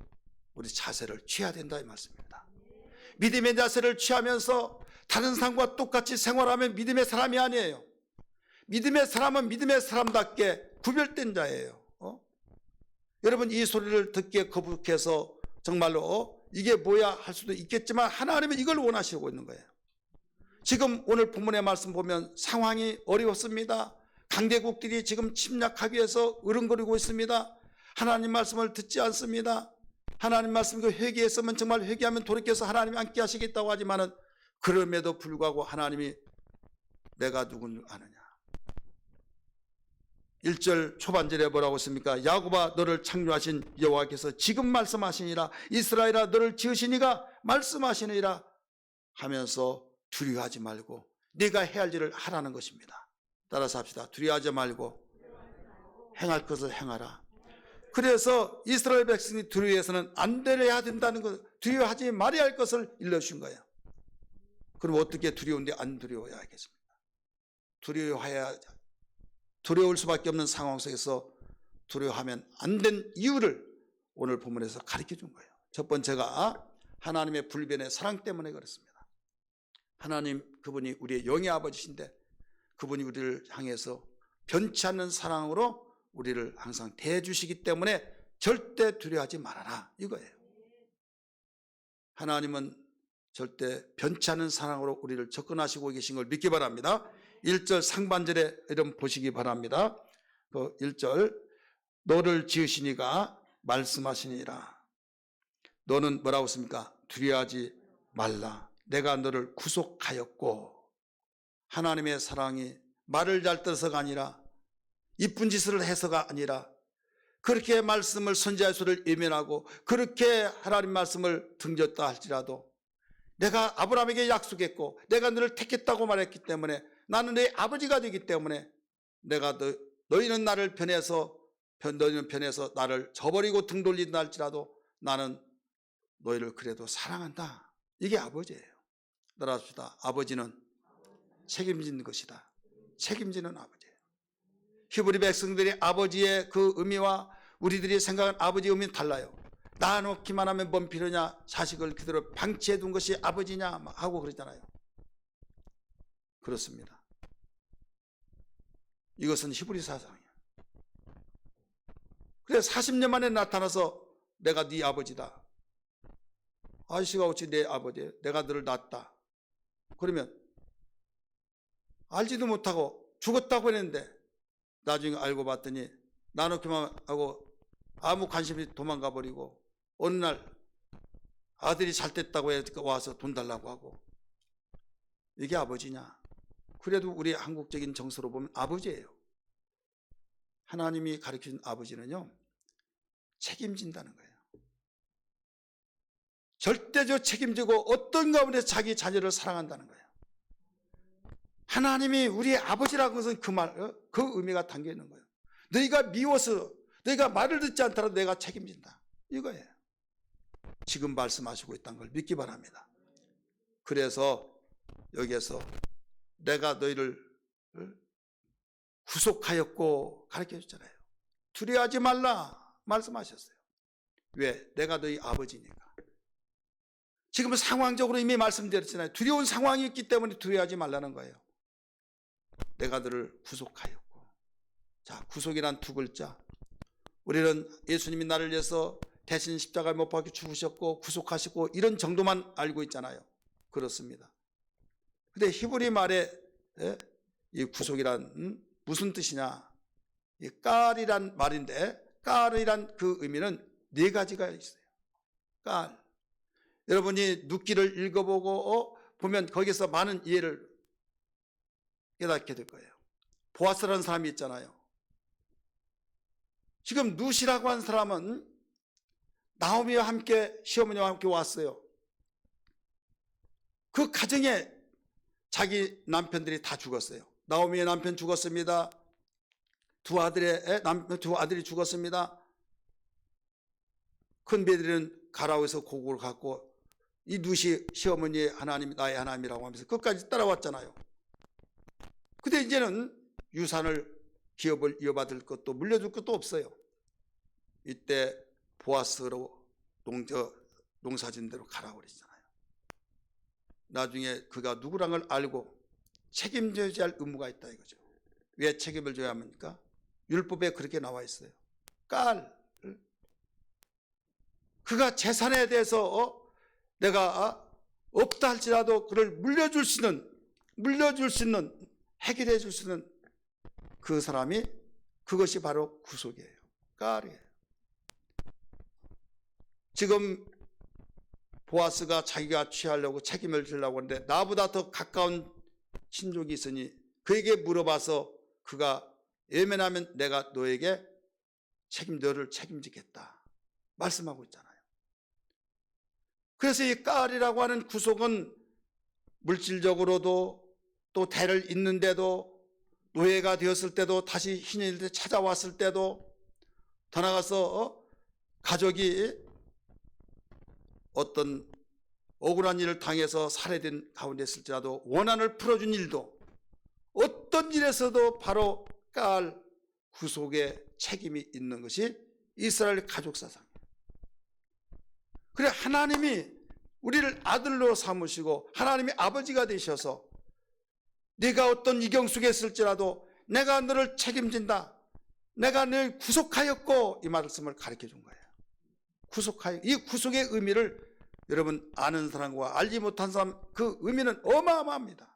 우리 자세를 취해야 된다 이 말씀입니다. 믿음의 자세를 취하면서 다른 사람과 똑같이 생활하면 믿음의 사람이 아니에요. 믿음의 사람은 믿음의 사람답게 구별된 자예요. 여러분 이 소리를 듣기에 거북해서 정말로 이게 뭐야 할 수도 있겠지만 하나님은 이걸 원하시고 있는 거예요. 지금 오늘 본문의 말씀 보면 상황이 어렵습니다. 강대국들이 지금 침략하기 위해서 으름거리고 있습니다. 하나님 말씀을 듣지 않습니다. 하나님 말씀 회개했으면 정말 회개하면 돌이켜서 하나님이 함께 하시겠다고 하지만은 그럼에도 불구하고 하나님이 내가 누군 줄 아느냐. 1절 초반절에 뭐라고 했습니까? 야곱아 너를 창조하신 여호와께서 지금 말씀하시니라. 이스라엘아 너를 지으시니가 말씀하시니라 하면서 두려워하지 말고 네가 해야 할 일을 하라는 것입니다. 따라서 합시다. 두려워하지 말고 행할 것을 행하라. 그래서 이스라엘 백성이 두려워해서는 안 되려야 된다는 것, 두려워하지 말아야 할 것을 일러주신 거예요. 그럼 어떻게 두려운데 안 두려워야 하겠습니까? 두려울 수밖에 없는 상황 속에서 두려워하면 안 된 이유를 오늘 본문에서 가르쳐 준 거예요. 첫 번째가 하나님의 불변의 사랑 때문에 그렇습니다. 하나님 그분이 우리의 영의 아버지신데 그분이 우리를 향해서 변치 않는 사랑으로 우리를 항상 대해주시기 때문에 절대 두려워하지 말아라 이거예요. 하나님은 절대 변치 않는 사랑으로 우리를 접근하시고 계신 걸 믿기 바랍니다. 1절 상반절에 이런 보시기 바랍니다. 그 1절 너를 지으시니가 말씀하시니라. 너는 뭐라고 했습니까? 두려워하지 말라. 내가 너를 구속하였고. 하나님의 사랑이 말을 잘 들어서가 아니라 이쁜 짓을 해서가 아니라 그렇게 말씀을 선지자의 소리를 예면하고 그렇게 하나님 말씀을 등졌다 할지라도 내가 아브라함에게 약속했고 내가 너를 택했다고 말했기 때문에 나는 내 아버지가 되기 때문에 내가 너희는 나를 너희는 편해서 나를 저버리고 등 돌린다 할지라도 나는 너희를 그래도 사랑한다. 이게 아버지예요. 따라합시다. 아버지는 책임지는 것이다. 책임지는 아버지예요. 히브리 백성들이 아버지의 그 의미와 우리들이 생각하는 아버지의 의미는 달라요. 낳아놓기만 하면 뭔 필요냐, 자식을 그대로 방치해 둔 것이 아버지냐 하고 그러잖아요. 그렇습니다. 이것은 히브리 사상이에요. 그래서 40년 만에 나타나서 내가 네 아버지다. 아저씨가 어찌 내 아버지예요? 내가 너를 낳았다. 그러면 알지도 못하고 죽었다고 했는데 나중에 알고 봤더니 나누기만 하고 아무 관심이 도망가 버리고 어느 날 아들이 잘 됐다고 해서 와서 돈 달라고 하고, 이게 아버지냐? 그래도 우리 한국적인 정서로 보면 아버지예요. 하나님이 가르쳐준 아버지는요, 책임진다는 거예요. 절대적 책임지고 어떤 가운데 자기 자녀를 사랑한다는 거예요. 하나님이 우리 아버지라는 것은 그 의미가 담겨 있는 거예요. 너희가 미워서, 너희가 말을 듣지 않더라도 내가 책임진다, 이거예요. 지금 말씀하시고 있다는 걸 믿기 바랍니다. 그래서 여기에서 내가 너희를 구속하였고 가르쳐 줬잖아요. 두려워하지 말라 말씀하셨어요. 왜? 내가 너희 아버지니까. 지금은 상황적으로 이미 말씀드렸잖아요. 두려운 상황이 있기 때문에 두려워하지 말라는 거예요. 내가 너를 구속하였고. 자, 구속이란 두 글자. 우리는 예수님이 나를 위해서 대신 십자가에 못 박혀 죽으셨고 구속하시고 이런 정도만 알고 있잖아요. 그렇습니다. 근데 히브리 말에 이 구속이란 무슨 뜻이냐? 이 깔이란 말인데, 깔이란 그 의미는 네 가지가 있어요. 깔. 여러분이 눕기를 읽어보고 보면 거기서 많은 이해를 깨닫게 될 거예요. 보아스라는 사람이 있잖아요. 지금 룻이라고 한 사람은 나오미와 함께, 시어머니와 함께 왔어요. 그 가정에 자기 남편들이 다 죽었어요. 나오미의 남편 죽었습니다. 두 아들이 죽었습니다. 큰 베드리는 가라오에서 고국을 갖고, 이 룻이 시어머니의 하나님이 나의 하나님이라고 하면서 끝까지 따라왔잖아요. 근데 이제는 유산을, 기업을 이어받을 것도 물려줄 것도 없어요. 이때 보아스로 농사진 대로 가라고 그랬잖아요. 나중에 그가 누구란 걸 알고 책임져야 할 의무가 있다 이거죠. 왜 책임을 져야 합니까? 율법에 그렇게 나와 있어요. 깔. 그가 재산에 대해서 내가 없다 할지라도 그를 물려줄 수 있는, 해결해 줄 수 있는 그 사람이, 그것이 바로 구속이에요. 깔이에요. 지금 보아스가 자기가 취하려고 책임을 지려고 하는데 나보다 더 가까운 친족이 있으니 그에게 물어봐서 그가 예면하면 내가 너에게 너를 책임지겠다 말씀하고 있잖아요. 그래서 이 깔이라고 하는 구속은 물질적으로도, 또 대를 잇는데도, 노예가 되었을 때도, 다시 신인일 찾아왔을 때도, 더 나아가서 가족이 어떤 억울한 일을 당해서 살해된 가운데 있을지라도 원한을 풀어준 일도, 어떤 일에서도 바로 깔 구속의 책임이 있는 것이 이스라엘 가족 사상이에요. 그래, 하나님이 우리를 아들로 삼으시고 하나님이 아버지가 되셔서 네가 어떤 이경 속에 있을지라도 내가 너를 책임진다, 내가 너를 구속하였고, 이 말씀을 가르쳐 준 거예요. 구속하여, 이 구속의 의미를 여러분 아는 사람과 알지 못한 사람, 그 의미는 어마어마합니다.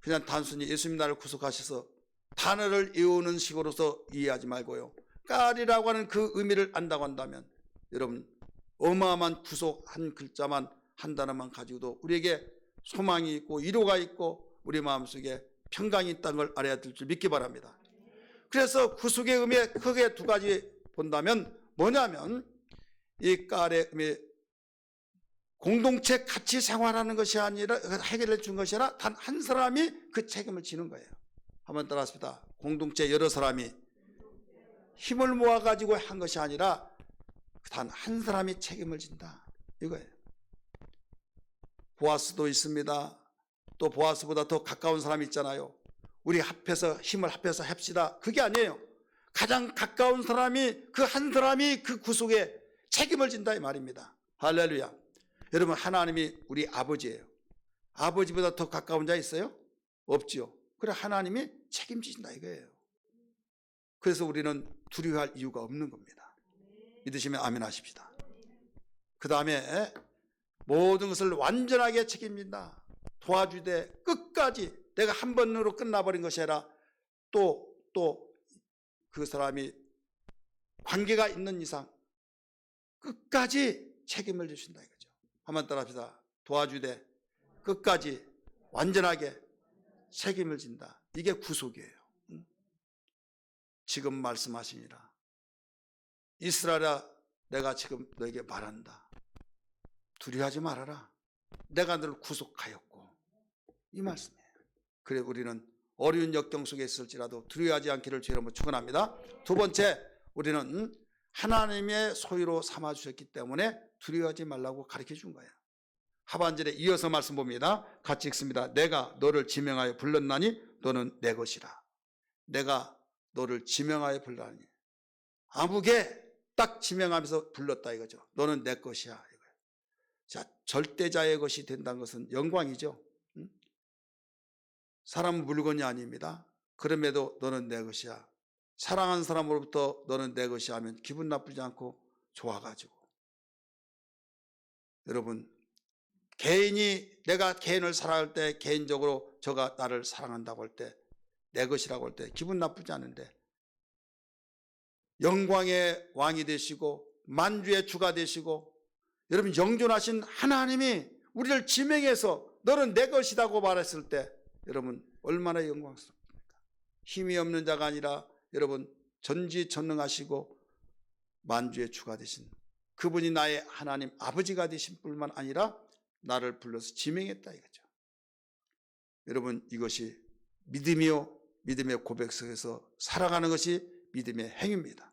그냥 단순히 예수님 나를 구속하셔서 단어를 외우는 식으로서 이해하지 말고요, 깔이라고 하는 그 의미를 안다고 한다면 여러분 어마어마한 구속 한 글자만, 한 단어만 가지고도 우리에게 소망이 있고 위로가 있고 우리 마음속에 평강이 있다는 걸 알아야 될 줄 믿기 바랍니다. 그래서 구속의 의미 크게 두 가지 본다면 뭐냐면, 이 깔의 의미, 공동체 같이 생활하는 것이 아니라, 해결해 준 것이 아니라 단 한 사람이 그 책임을 지는 거예요. 한번 따라합시다. 공동체 여러 사람이 힘을 모아가지고 한 것이 아니라 단 한 사람이 책임을 진다, 이거예요. 보아스도 있습니다. 또 보아스보다 더 가까운 사람이 있잖아요. 우리 합해서, 힘을 합해서 합시다, 그게 아니에요. 가장 가까운 사람이, 그 한 사람이 그 구속에 책임을 진다 이 말입니다. 할렐루야. 여러분, 하나님이 우리 아버지예요. 아버지보다 더 가까운 자 있어요? 없지요. 그래, 하나님이 책임지신다 이거예요. 그래서 우리는 두려워할 이유가 없는 겁니다. 믿으시면 아멘 하십시다. 그 다음에 모든 것을 완전하게 책임진다, 도와주되 끝까지, 내가 한 번으로 끝나버린 것이 아니라 또 그 사람이 관계가 있는 이상 끝까지 책임을 주신다 이거죠. 한번 따라합시다. 도와주되 끝까지 완전하게 책임을 진다. 이게 구속이에요. 지금 말씀하시니라. 이스라엘아, 내가 지금 너에게 말한다. 두려워하지 말아라. 내가 너를 구속하였고. 이 말씀이에요. 그래 우리는 어려운 역경 속에 있을지라도 두려워하지 않기를 주의 이름으로 축원합니다. 두 번째, 우리는 하나님의 소유로 삼아주셨기 때문에 두려워하지 말라고 가르쳐 준 거예요. 하반절에 이어서 말씀 봅니다. 같이 읽습니다. 내가 너를 지명하여 불렀나니 너는 내 것이라. 내가 너를 지명하여 불렀나니. 아무개 딱 지명하면서 불렀다 이거죠. 너는 내 것이야 이거예요. 자, 절대자의 것이 된다는 것은 영광이죠. 사람은 물건이 아닙니다. 그럼에도 너는 내 것이야. 사랑하는 사람으로부터 너는 내 것이 하면 기분 나쁘지 않고 좋아가지고. 여러분, 내가 개인을 사랑할 때 개인적으로 저가 나를 사랑한다고 할 때 내 것이라고 할 때 기분 나쁘지 않은데, 영광의 왕이 되시고 만주의 주가 되시고 여러분 영존하신 하나님이 우리를 지명해서 너는 내 것이라고 말했을 때 여러분 얼마나 영광스럽습니까? 힘이 없는 자가 아니라 여러분 전지전능하시고 만주의 주가 되신 그분이 나의 하나님 아버지가 되신 뿐만 아니라 나를 불러서 지명했다 이거죠. 여러분 이것이 믿음이요, 믿음의 고백 속에서 살아가는 것이 믿음의 행위입니다.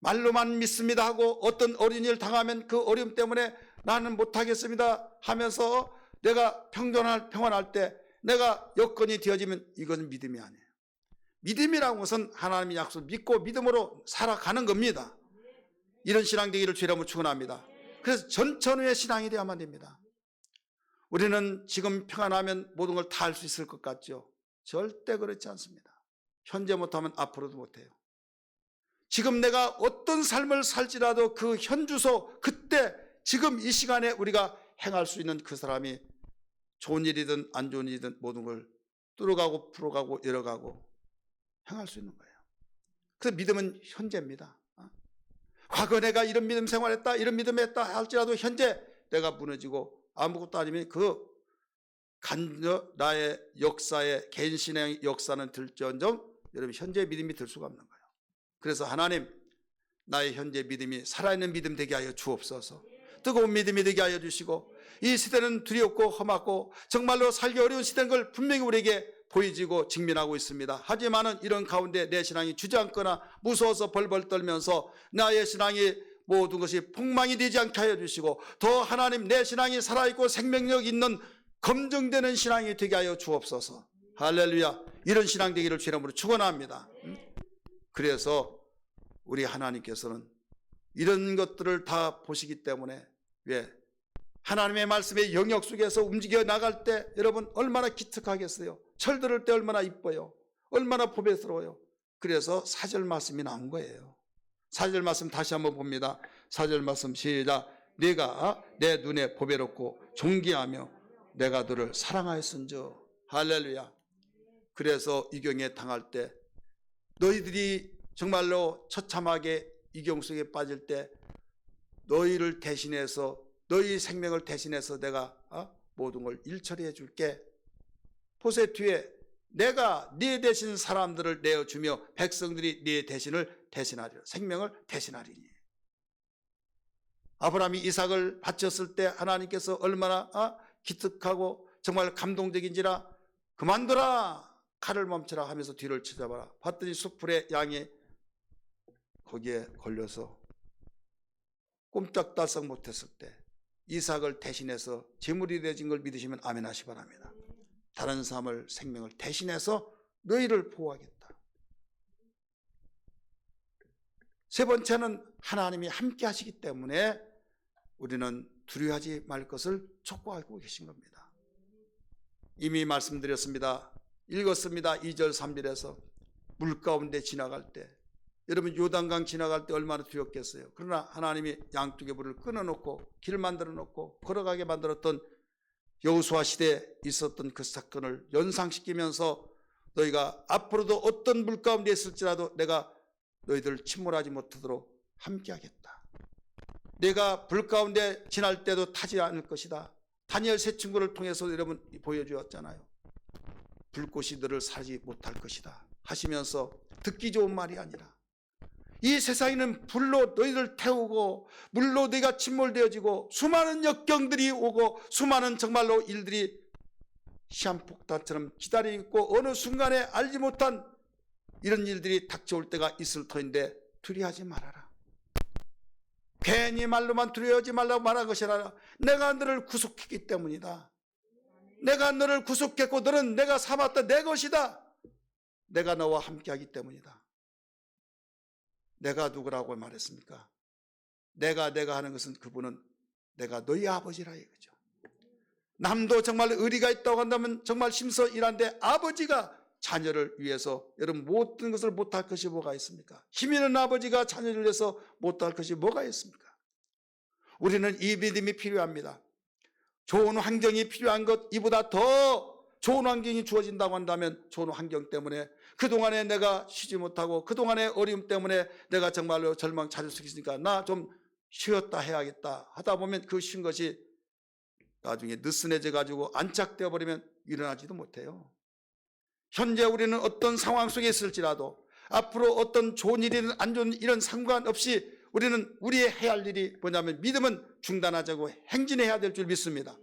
말로만 믿습니다 하고 어떤 어려운 일을 당하면 그 어려움 때문에 나는 못하겠습니다 하면서 내가 평안할 때 내가 여건이 되어지면 이것은 믿음이 아니에요. 믿음이라는 것은 하나님의 약속을 믿고 믿음으로 살아가는 겁니다. 이런 신앙 되기를 주의 이름으로 축원합니다. 그래서 전천후의 신앙이 되어야만 됩니다. 우리는 지금 평안하면 모든 걸 다 할 수 있을 것 같죠? 절대 그렇지 않습니다. 현재 못하면 앞으로도 못해요. 지금 내가 어떤 삶을 살지라도 그 현주소 그때 지금 이 시간에 우리가 행할 수 있는 그 사람이 좋은 일이든 안 좋은 일이든 모든 걸 뚫어가고 풀어가고 열어가고 행할 수 있는 거예요. 그래서 믿음은 현재입니다. 과거 내가 이런 믿음 생활했다 이런 믿음 했다 할지라도 현재 내가 무너지고 아무것도 아니면 그 나의 역사의 개인 신앙의 역사는 들지언정 여러분 현재 믿음이 들 수가 없는 거예요. 그래서 하나님 나의 현재 믿음이 살아있는 믿음 되게 하여 주옵소서. 뜨거운 믿음이 되게 하여 주시고 이 시대는 두렵고 험하고 정말로 살기 어려운 시대인 걸 분명히 우리에게 보여지고 직면하고 있습니다. 하지만은 이런 가운데 내 신앙이 주저앉거나 무서워서 벌벌 떨면서 나의 신앙이 모든 것이 폭망이 되지 않게 하여 주시고 더 하나님 내 신앙이 살아있고 생명력 있는 검증되는 신앙이 되게 하여 주옵소서. 할렐루야. 이런 신앙 되기를 주의 이름으로 축원합니다. 그래서 우리 하나님께서는 이런 것들을 다 보시기 때문에 왜 하나님의 말씀의 영역 속에서 움직여 나갈 때 여러분 얼마나 기특하겠어요. 철 들을 때 얼마나 이뻐요. 얼마나 보배스러워요. 그래서 4절 말씀이 나온 거예요. 4절 말씀 다시 한번 봅니다. 4절 말씀 시작. 네가 내 눈에 보배롭고 존귀하며 내가 너를 사랑하였은저. 할렐루야. 그래서 이경에 당할 때 너희들이 정말로 처참하게 이경 속에 빠질 때 너희를 대신해서 너희 생명을 대신해서 내가 모든 걸 일처리해 줄게. 보세 뒤에 내가 네 대신 사람들을 내어주며 백성들이 네 대신을 대신하리라. 생명을 대신하리니. 아브라함이 이삭을 바쳤을 때 하나님께서 얼마나 기특하고 정말 감동적인지라 그만둬라 칼을 멈춰라 하면서 뒤를 쳐잡아라. 봤더니 숲풀의 양이 거기에 걸려서 꼼짝달싹 못했을 때 이삭을 대신해서 제물이 되어진 걸 믿으시면 아멘 하시 바랍니다. 다른 사람을 생명을 대신해서 너희를 보호하겠다. 세 번째는 하나님이 함께 하시기 때문에 우리는 두려워하지 말 것을 촉구하고 계신 겁니다. 이미 말씀드렸습니다. 읽었습니다. 2절 3절에서 물 가운데 지나갈 때 여러분 요단강 지나갈 때 얼마나 두렵겠어요. 그러나 하나님이 양쪽의 불을 끊어놓고 길 만들어 놓고 걸어가게 만들었던 여호수아 시대에 있었던 그 사건을 연상시키면서 너희가 앞으로도 어떤 물 가운데 있을지라도 내가 너희들 침몰하지 못하도록 함께하겠다. 내가 불 가운데 지날 때도 타지 않을 것이다. 다니엘 세 친구를 통해서 여러분 보여주었잖아요. 불꽃이 너를 사지 못할 것이다 하시면서 듣기 좋은 말이 아니라 이 세상에는 불로 너희를 태우고 물로 너희가 침몰되어지고 수많은 역경들이 오고 수많은 정말로 일들이 시한폭탄처럼 기다리고 있고 어느 순간에 알지 못한 이런 일들이 닥쳐올 때가 있을 터인데 두려워하지 말아라. 괜히 말로만 두려워하지 말라고 말한 것이 아니라 내가 너를 구속했기 때문이다. 내가 너를 구속했고 너는 내가 삼았다 내 것이다. 내가 너와 함께하기 때문이다. 내가 누구라고 말했습니까? 내가 하는 것은 그분은 내가 너희 아버지라 이거죠. 남도 정말 의리가 있다고 한다면 정말 심서 일한데 아버지가 자녀를 위해서 여러분 모든 것을 못할 것이 뭐가 있습니까? 힘 있는 아버지가 자녀를 위해서 못할 것이 뭐가 있습니까? 우리는 이 믿음이 필요합니다. 좋은 환경이 필요한 것, 이보다 더 좋은 환경이 주어진다고 한다면 좋은 환경 때문에 그동안에 내가 쉬지 못하고 그동안의 어려움 때문에 내가 정말로 절망 찾을 수 있으니까 나 좀 쉬었다 해야겠다 하다 보면 그 쉰 것이 나중에 느슨해져 가지고 안착되어 버리면 일어나지도 못해요. 현재 우리는 어떤 상황 속에 있을지라도 앞으로 어떤 좋은 일이든 안 좋은 일은 상관없이 우리는 우리의 해야 할 일이 뭐냐면 믿음은 중단하자고 행진해야 될 줄 믿습니다.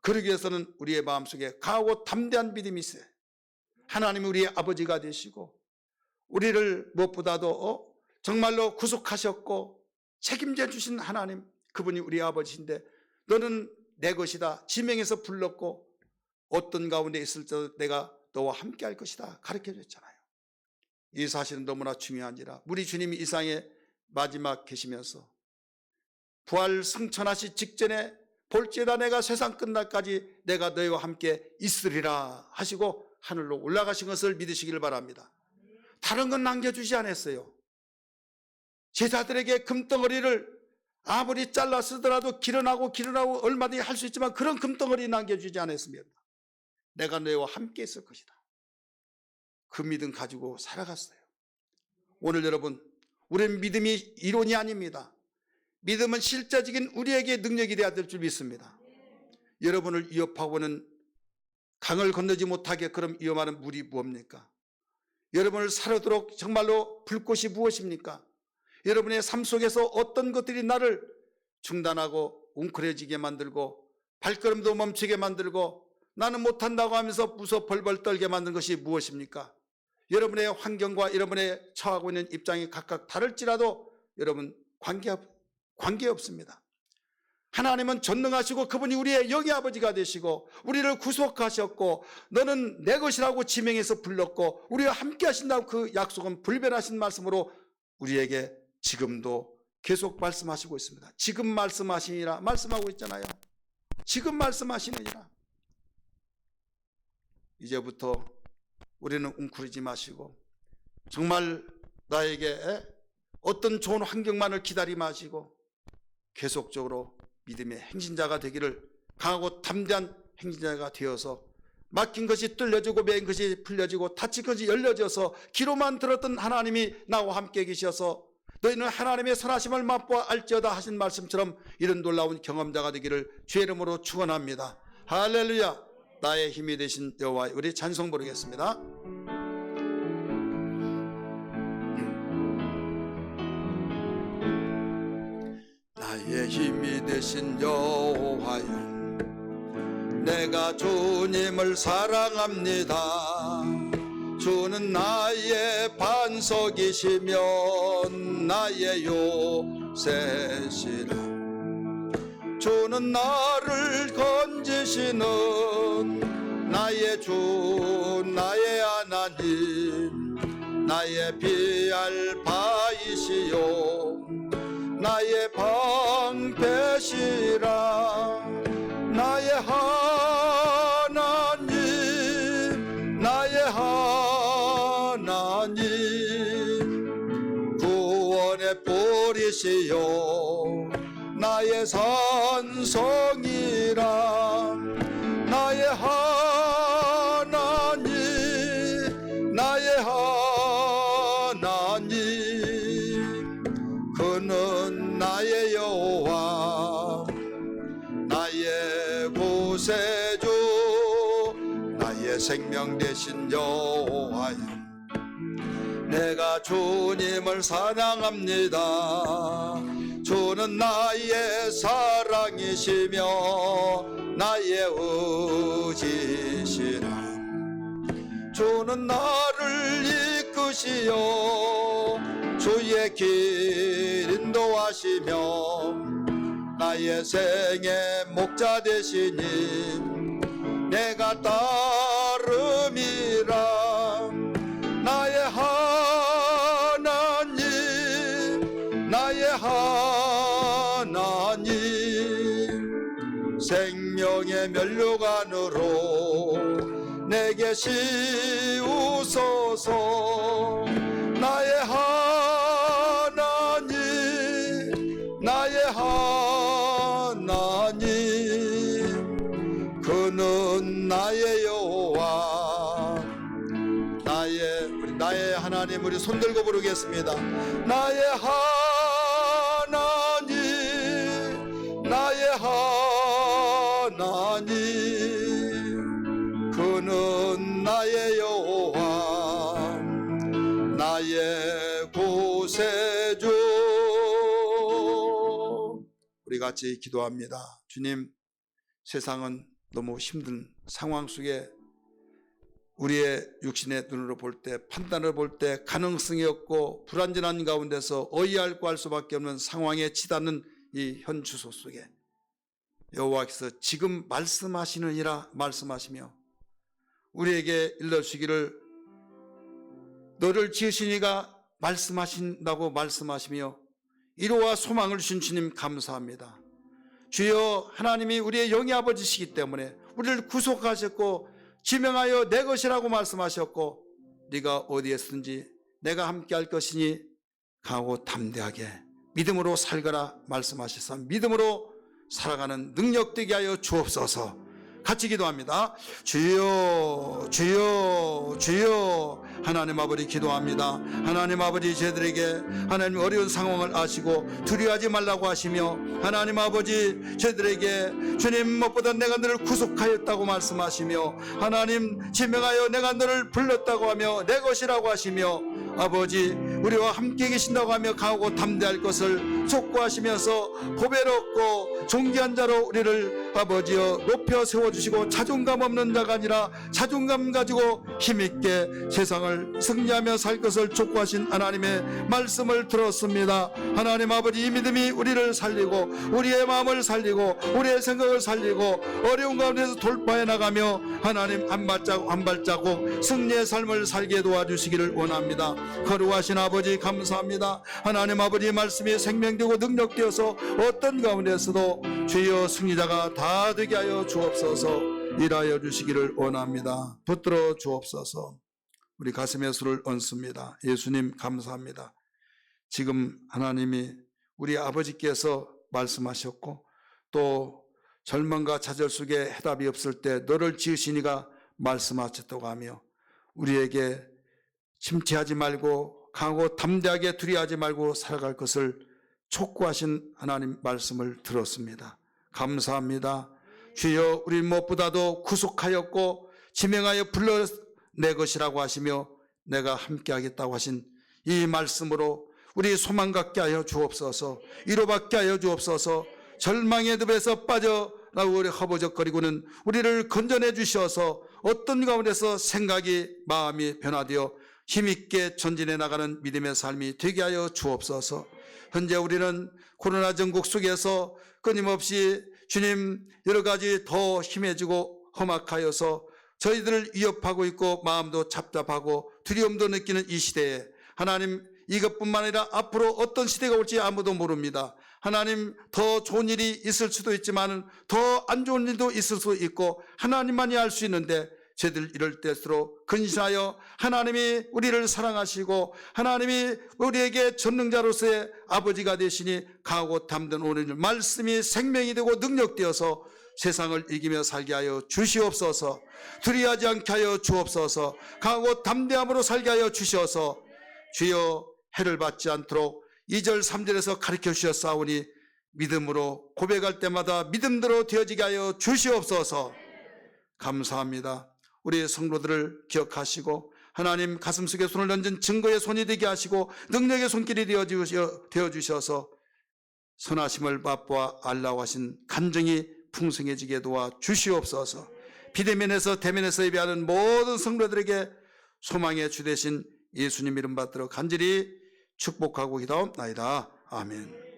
그러기 위해서는 우리의 마음속에 강하고 담대한 믿음이 있어요. 하나님이 우리의 아버지가 되시고 우리를 무엇보다도 정말로 구속하셨고 책임져 주신 하나님, 그분이 우리 아버지인데 너는 내 것이다 지명해서 불렀고 어떤 가운데 있을 때 내가 너와 함께 할 것이다 가르쳐 줬잖아요. 이 사실은 너무나 중요한지라 우리 주님이 이 세상에 마지막 계시면서 부활 승천하시 직전에 볼지어다 내가 세상 끝날까지 내가 너희와 함께 있으리라 하시고 하늘로 올라가신 것을 믿으시기를 바랍니다. 다른 건 남겨주지 않았어요. 제자들에게 금덩어리를 아무리 잘라 쓰더라도 길어나고 얼마든지 할 수 있지만 그런 금덩어리 남겨주지 않았습니다. 내가 너희와 함께 있을 것이다. 그 믿음 가지고 살아갔어요. 오늘 여러분, 우리는 믿음이 이론이 아닙니다. 믿음은 실제적인 우리에게 능력이 되어야 될 줄 믿습니다. 여러분을 위협하고는 강을 건너지 못하게 그럼 위험하는 물이 무엇입니까? 여러분을 살아도록 정말로 불꽃이 무엇입니까? 여러분의 삶 속에서 어떤 것들이 나를 중단하고 웅크려지게 만들고 발걸음도 멈추게 만들고 나는 못한다고 하면서 무서 벌벌 떨게 만든 것이 무엇입니까? 여러분의 환경과 여러분의 처하고 있는 입장이 각각 다를지라도 여러분 관계 없습니다. 하나님은 전능하시고 그분이 우리의 영의 아버지가 되시고 우리를 구속하셨고 너는 내 것이라고 지명해서 불렀고 우리와 함께 하신다고 그 약속은 불변하신 말씀으로 우리에게 지금도 계속 말씀하시고 있습니다. 지금 말씀하시니라 말씀하고 있잖아요. 지금 말씀하시느니라. 이제부터 우리는 웅크리지 마시고 정말 나에게 어떤 좋은 환경만을 기다리지 마시고 계속적으로 믿음의 행진자가 되기를 강하고 담대한 행진자가 되어서 막힌 것이 뚫려지고 매인 것이 풀려지고 닫힌 것이 열려져서 귀로만 들었던 하나님이 나와 함께 계셔서 너희는 하나님의 선하심을 맛보아 알지어다 하신 말씀처럼 이런 놀라운 경험자가 되기를 주의 이름으로 축원합니다. 할렐루야. 나의 힘이 되신 여호와 우리 찬송 부르겠습니다. 나의 힘이 되신 여호와여 내가 주님을 사랑합니다. 주는 나의 반석이시며 나의 요새시라. 주는 나를 건지시는 나의 주 나의 하나님 나의 피할 바이시요 나의 방패시라. 나의 하나님 나의 하나님 구원의 뿌리시요 나의 산성이라. 나의 하나님 주는 나의 여호와 나의 구세주 나의 생명 되신 여호와여 내가 주님을 사랑합니다. 주는 나의 사랑이시며 나의 의지시라. 주는 나를 이끄시어 주의 길 인도하시며 나의 생의 목자 되시니 내가 따름이라. 나의 하나님 나의 하나님 생명의 면류관으로 내게 씌우소서. 나의 하나님 나의 하나님 그는 나의 여호와 나의 하나님. 우리 손들고 부르겠습니다. 나의 하나님 나의 하나님 그는 나의 여호와 나의 구세주. 우리 같이 기도합니다. 주님, 세상은 너무 힘든 상황 속에 우리의 육신의 눈으로 볼 때, 판단을 볼 때 가능성이 없고 불안전한 가운데서 어이할고 할 수밖에 없는 상황에 치닫는 이 현 주소 속에 여호와께서 지금 말씀하시느니라 말씀하시며 우리에게 일러주시기를 너를 지으신 이가 말씀하신다고 말씀하시며 위로와 소망을 주신 주님 감사합니다. 주여, 하나님이 우리의 영의 아버지시기 때문에 우리를 구속하셨고 지명하여 내 것이라고 말씀하셨고 네가 어디에서든지 내가 함께할 것이니 강하고 담대하게 믿음으로 살거라 말씀하셔서 믿음으로 살아가는 능력 되게 하여 주옵소서. 같이 기도합니다. 주여 주여 주여. 하나님 아버지 기도합니다. 하나님 아버지, 저희들에게 하나님 어려운 상황을 아시고 두려워하지 말라고 하시며 하나님 아버지, 저희들에게 주님 무엇보다 내가 너를 구속하였다고 말씀하시며 하나님 지명하여 내가 너를 불렀다고 하며 내 것이라고 하시며 아버지 우리와 함께 계신다고 하며 강하고 담대할 것을 촉구하시면서 보배롭고 존귀한 자로 우리를 아버지여 높여 세워주시고 자존감 없는 자가 아니라 자존감 가지고 힘있게 세상을 승리하며 살 것을 촉구하신 하나님의 말씀을 들었습니다. 하나님 아버지, 이 믿음이 우리를 살리고 우리의 마음을 살리고 우리의 생각을 살리고 어려운 가운데서 돌파해 나가며 하나님 한 발자국 한 발자국 승리의 삶을 살게 도와주시기를 원합니다. 거룩하신 아버지 감사합니다. 하나님 아버지 말씀이 생명되고 능력되어서 어떤 가운데서도 주여 승리자가 다 되게 하여 주옵소서. 일하여 주시기를 원합니다. 붙들어 주옵소서. 우리 가슴에 손을 얹습니다. 예수님 감사합니다. 지금 하나님이 우리 아버지께서 말씀하셨고 또 절망과 좌절 속에 해답이 없을 때 너를 지으신 이가 말씀하셨다고 하며 우리에게 침체하지 말고 강하고 담대하게 두려워하지 말고 살아갈 것을 촉구하신 하나님 말씀을 들었습니다. 감사합니다. 주여, 우리 무엇보다도 구속하였고 지명하여 불러 내 것이라고 하시며 내가 함께 하겠다고 하신 이 말씀으로 우리 소망 갖게 하여 주옵소서. 위로받게 하여 주옵소서. 절망의 늪에서 빠져나오고 우리 허버적거리고는 우리를 건져내 주셔서 어떤 가운데서 생각이 마음이 변화되어 힘있게 전진해 나가는 믿음의 삶이 되게 하여 주옵소서. 현재 우리는 코로나 전국 속에서 끊임없이 주님 여러 가지 더 심해지고 험악하여서 저희들을 위협하고 있고 마음도 답답하고 두려움도 느끼는 이 시대에 하나님, 이것뿐만 아니라 앞으로 어떤 시대가 올지 아무도 모릅니다. 하나님, 더 좋은 일이 있을 수도 있지만 더 안 좋은 일도 있을 수 있고 하나님만이 알 수 있는데 저희들 이럴 때일수록 근신하여 하나님이 우리를 사랑하시고 하나님이 우리에게 전능자로서의 아버지가 되시니 강하고 담대한 오늘 말씀이 생명이 되고 능력되어서 세상을 이기며 살게 하여 주시옵소서. 두려워하지 않게 하여 주옵소서. 강하고 담대함으로 살게 하여 주셔서 주여, 해를 받지 않도록 2절 3절에서 가르쳐 주셨사오니 믿음으로 고백할 때마다 믿음대로 되어지게 하여 주시옵소서. 감사합니다. 우리 성도들을 기억하시고 하나님 가슴속에 손을 얹은 증거의 손이 되게 하시고 능력의 손길이 되어주셔서 선하심을 맛보아 알라고 하신 간증이 풍성해지게 도와 주시옵소서. 비대면에서 대면에서 예배하는 모든 성도들에게 소망의 주 되신 예수님 이름 받들어 간절히 축복하고 기도하옵나이다. 아멘.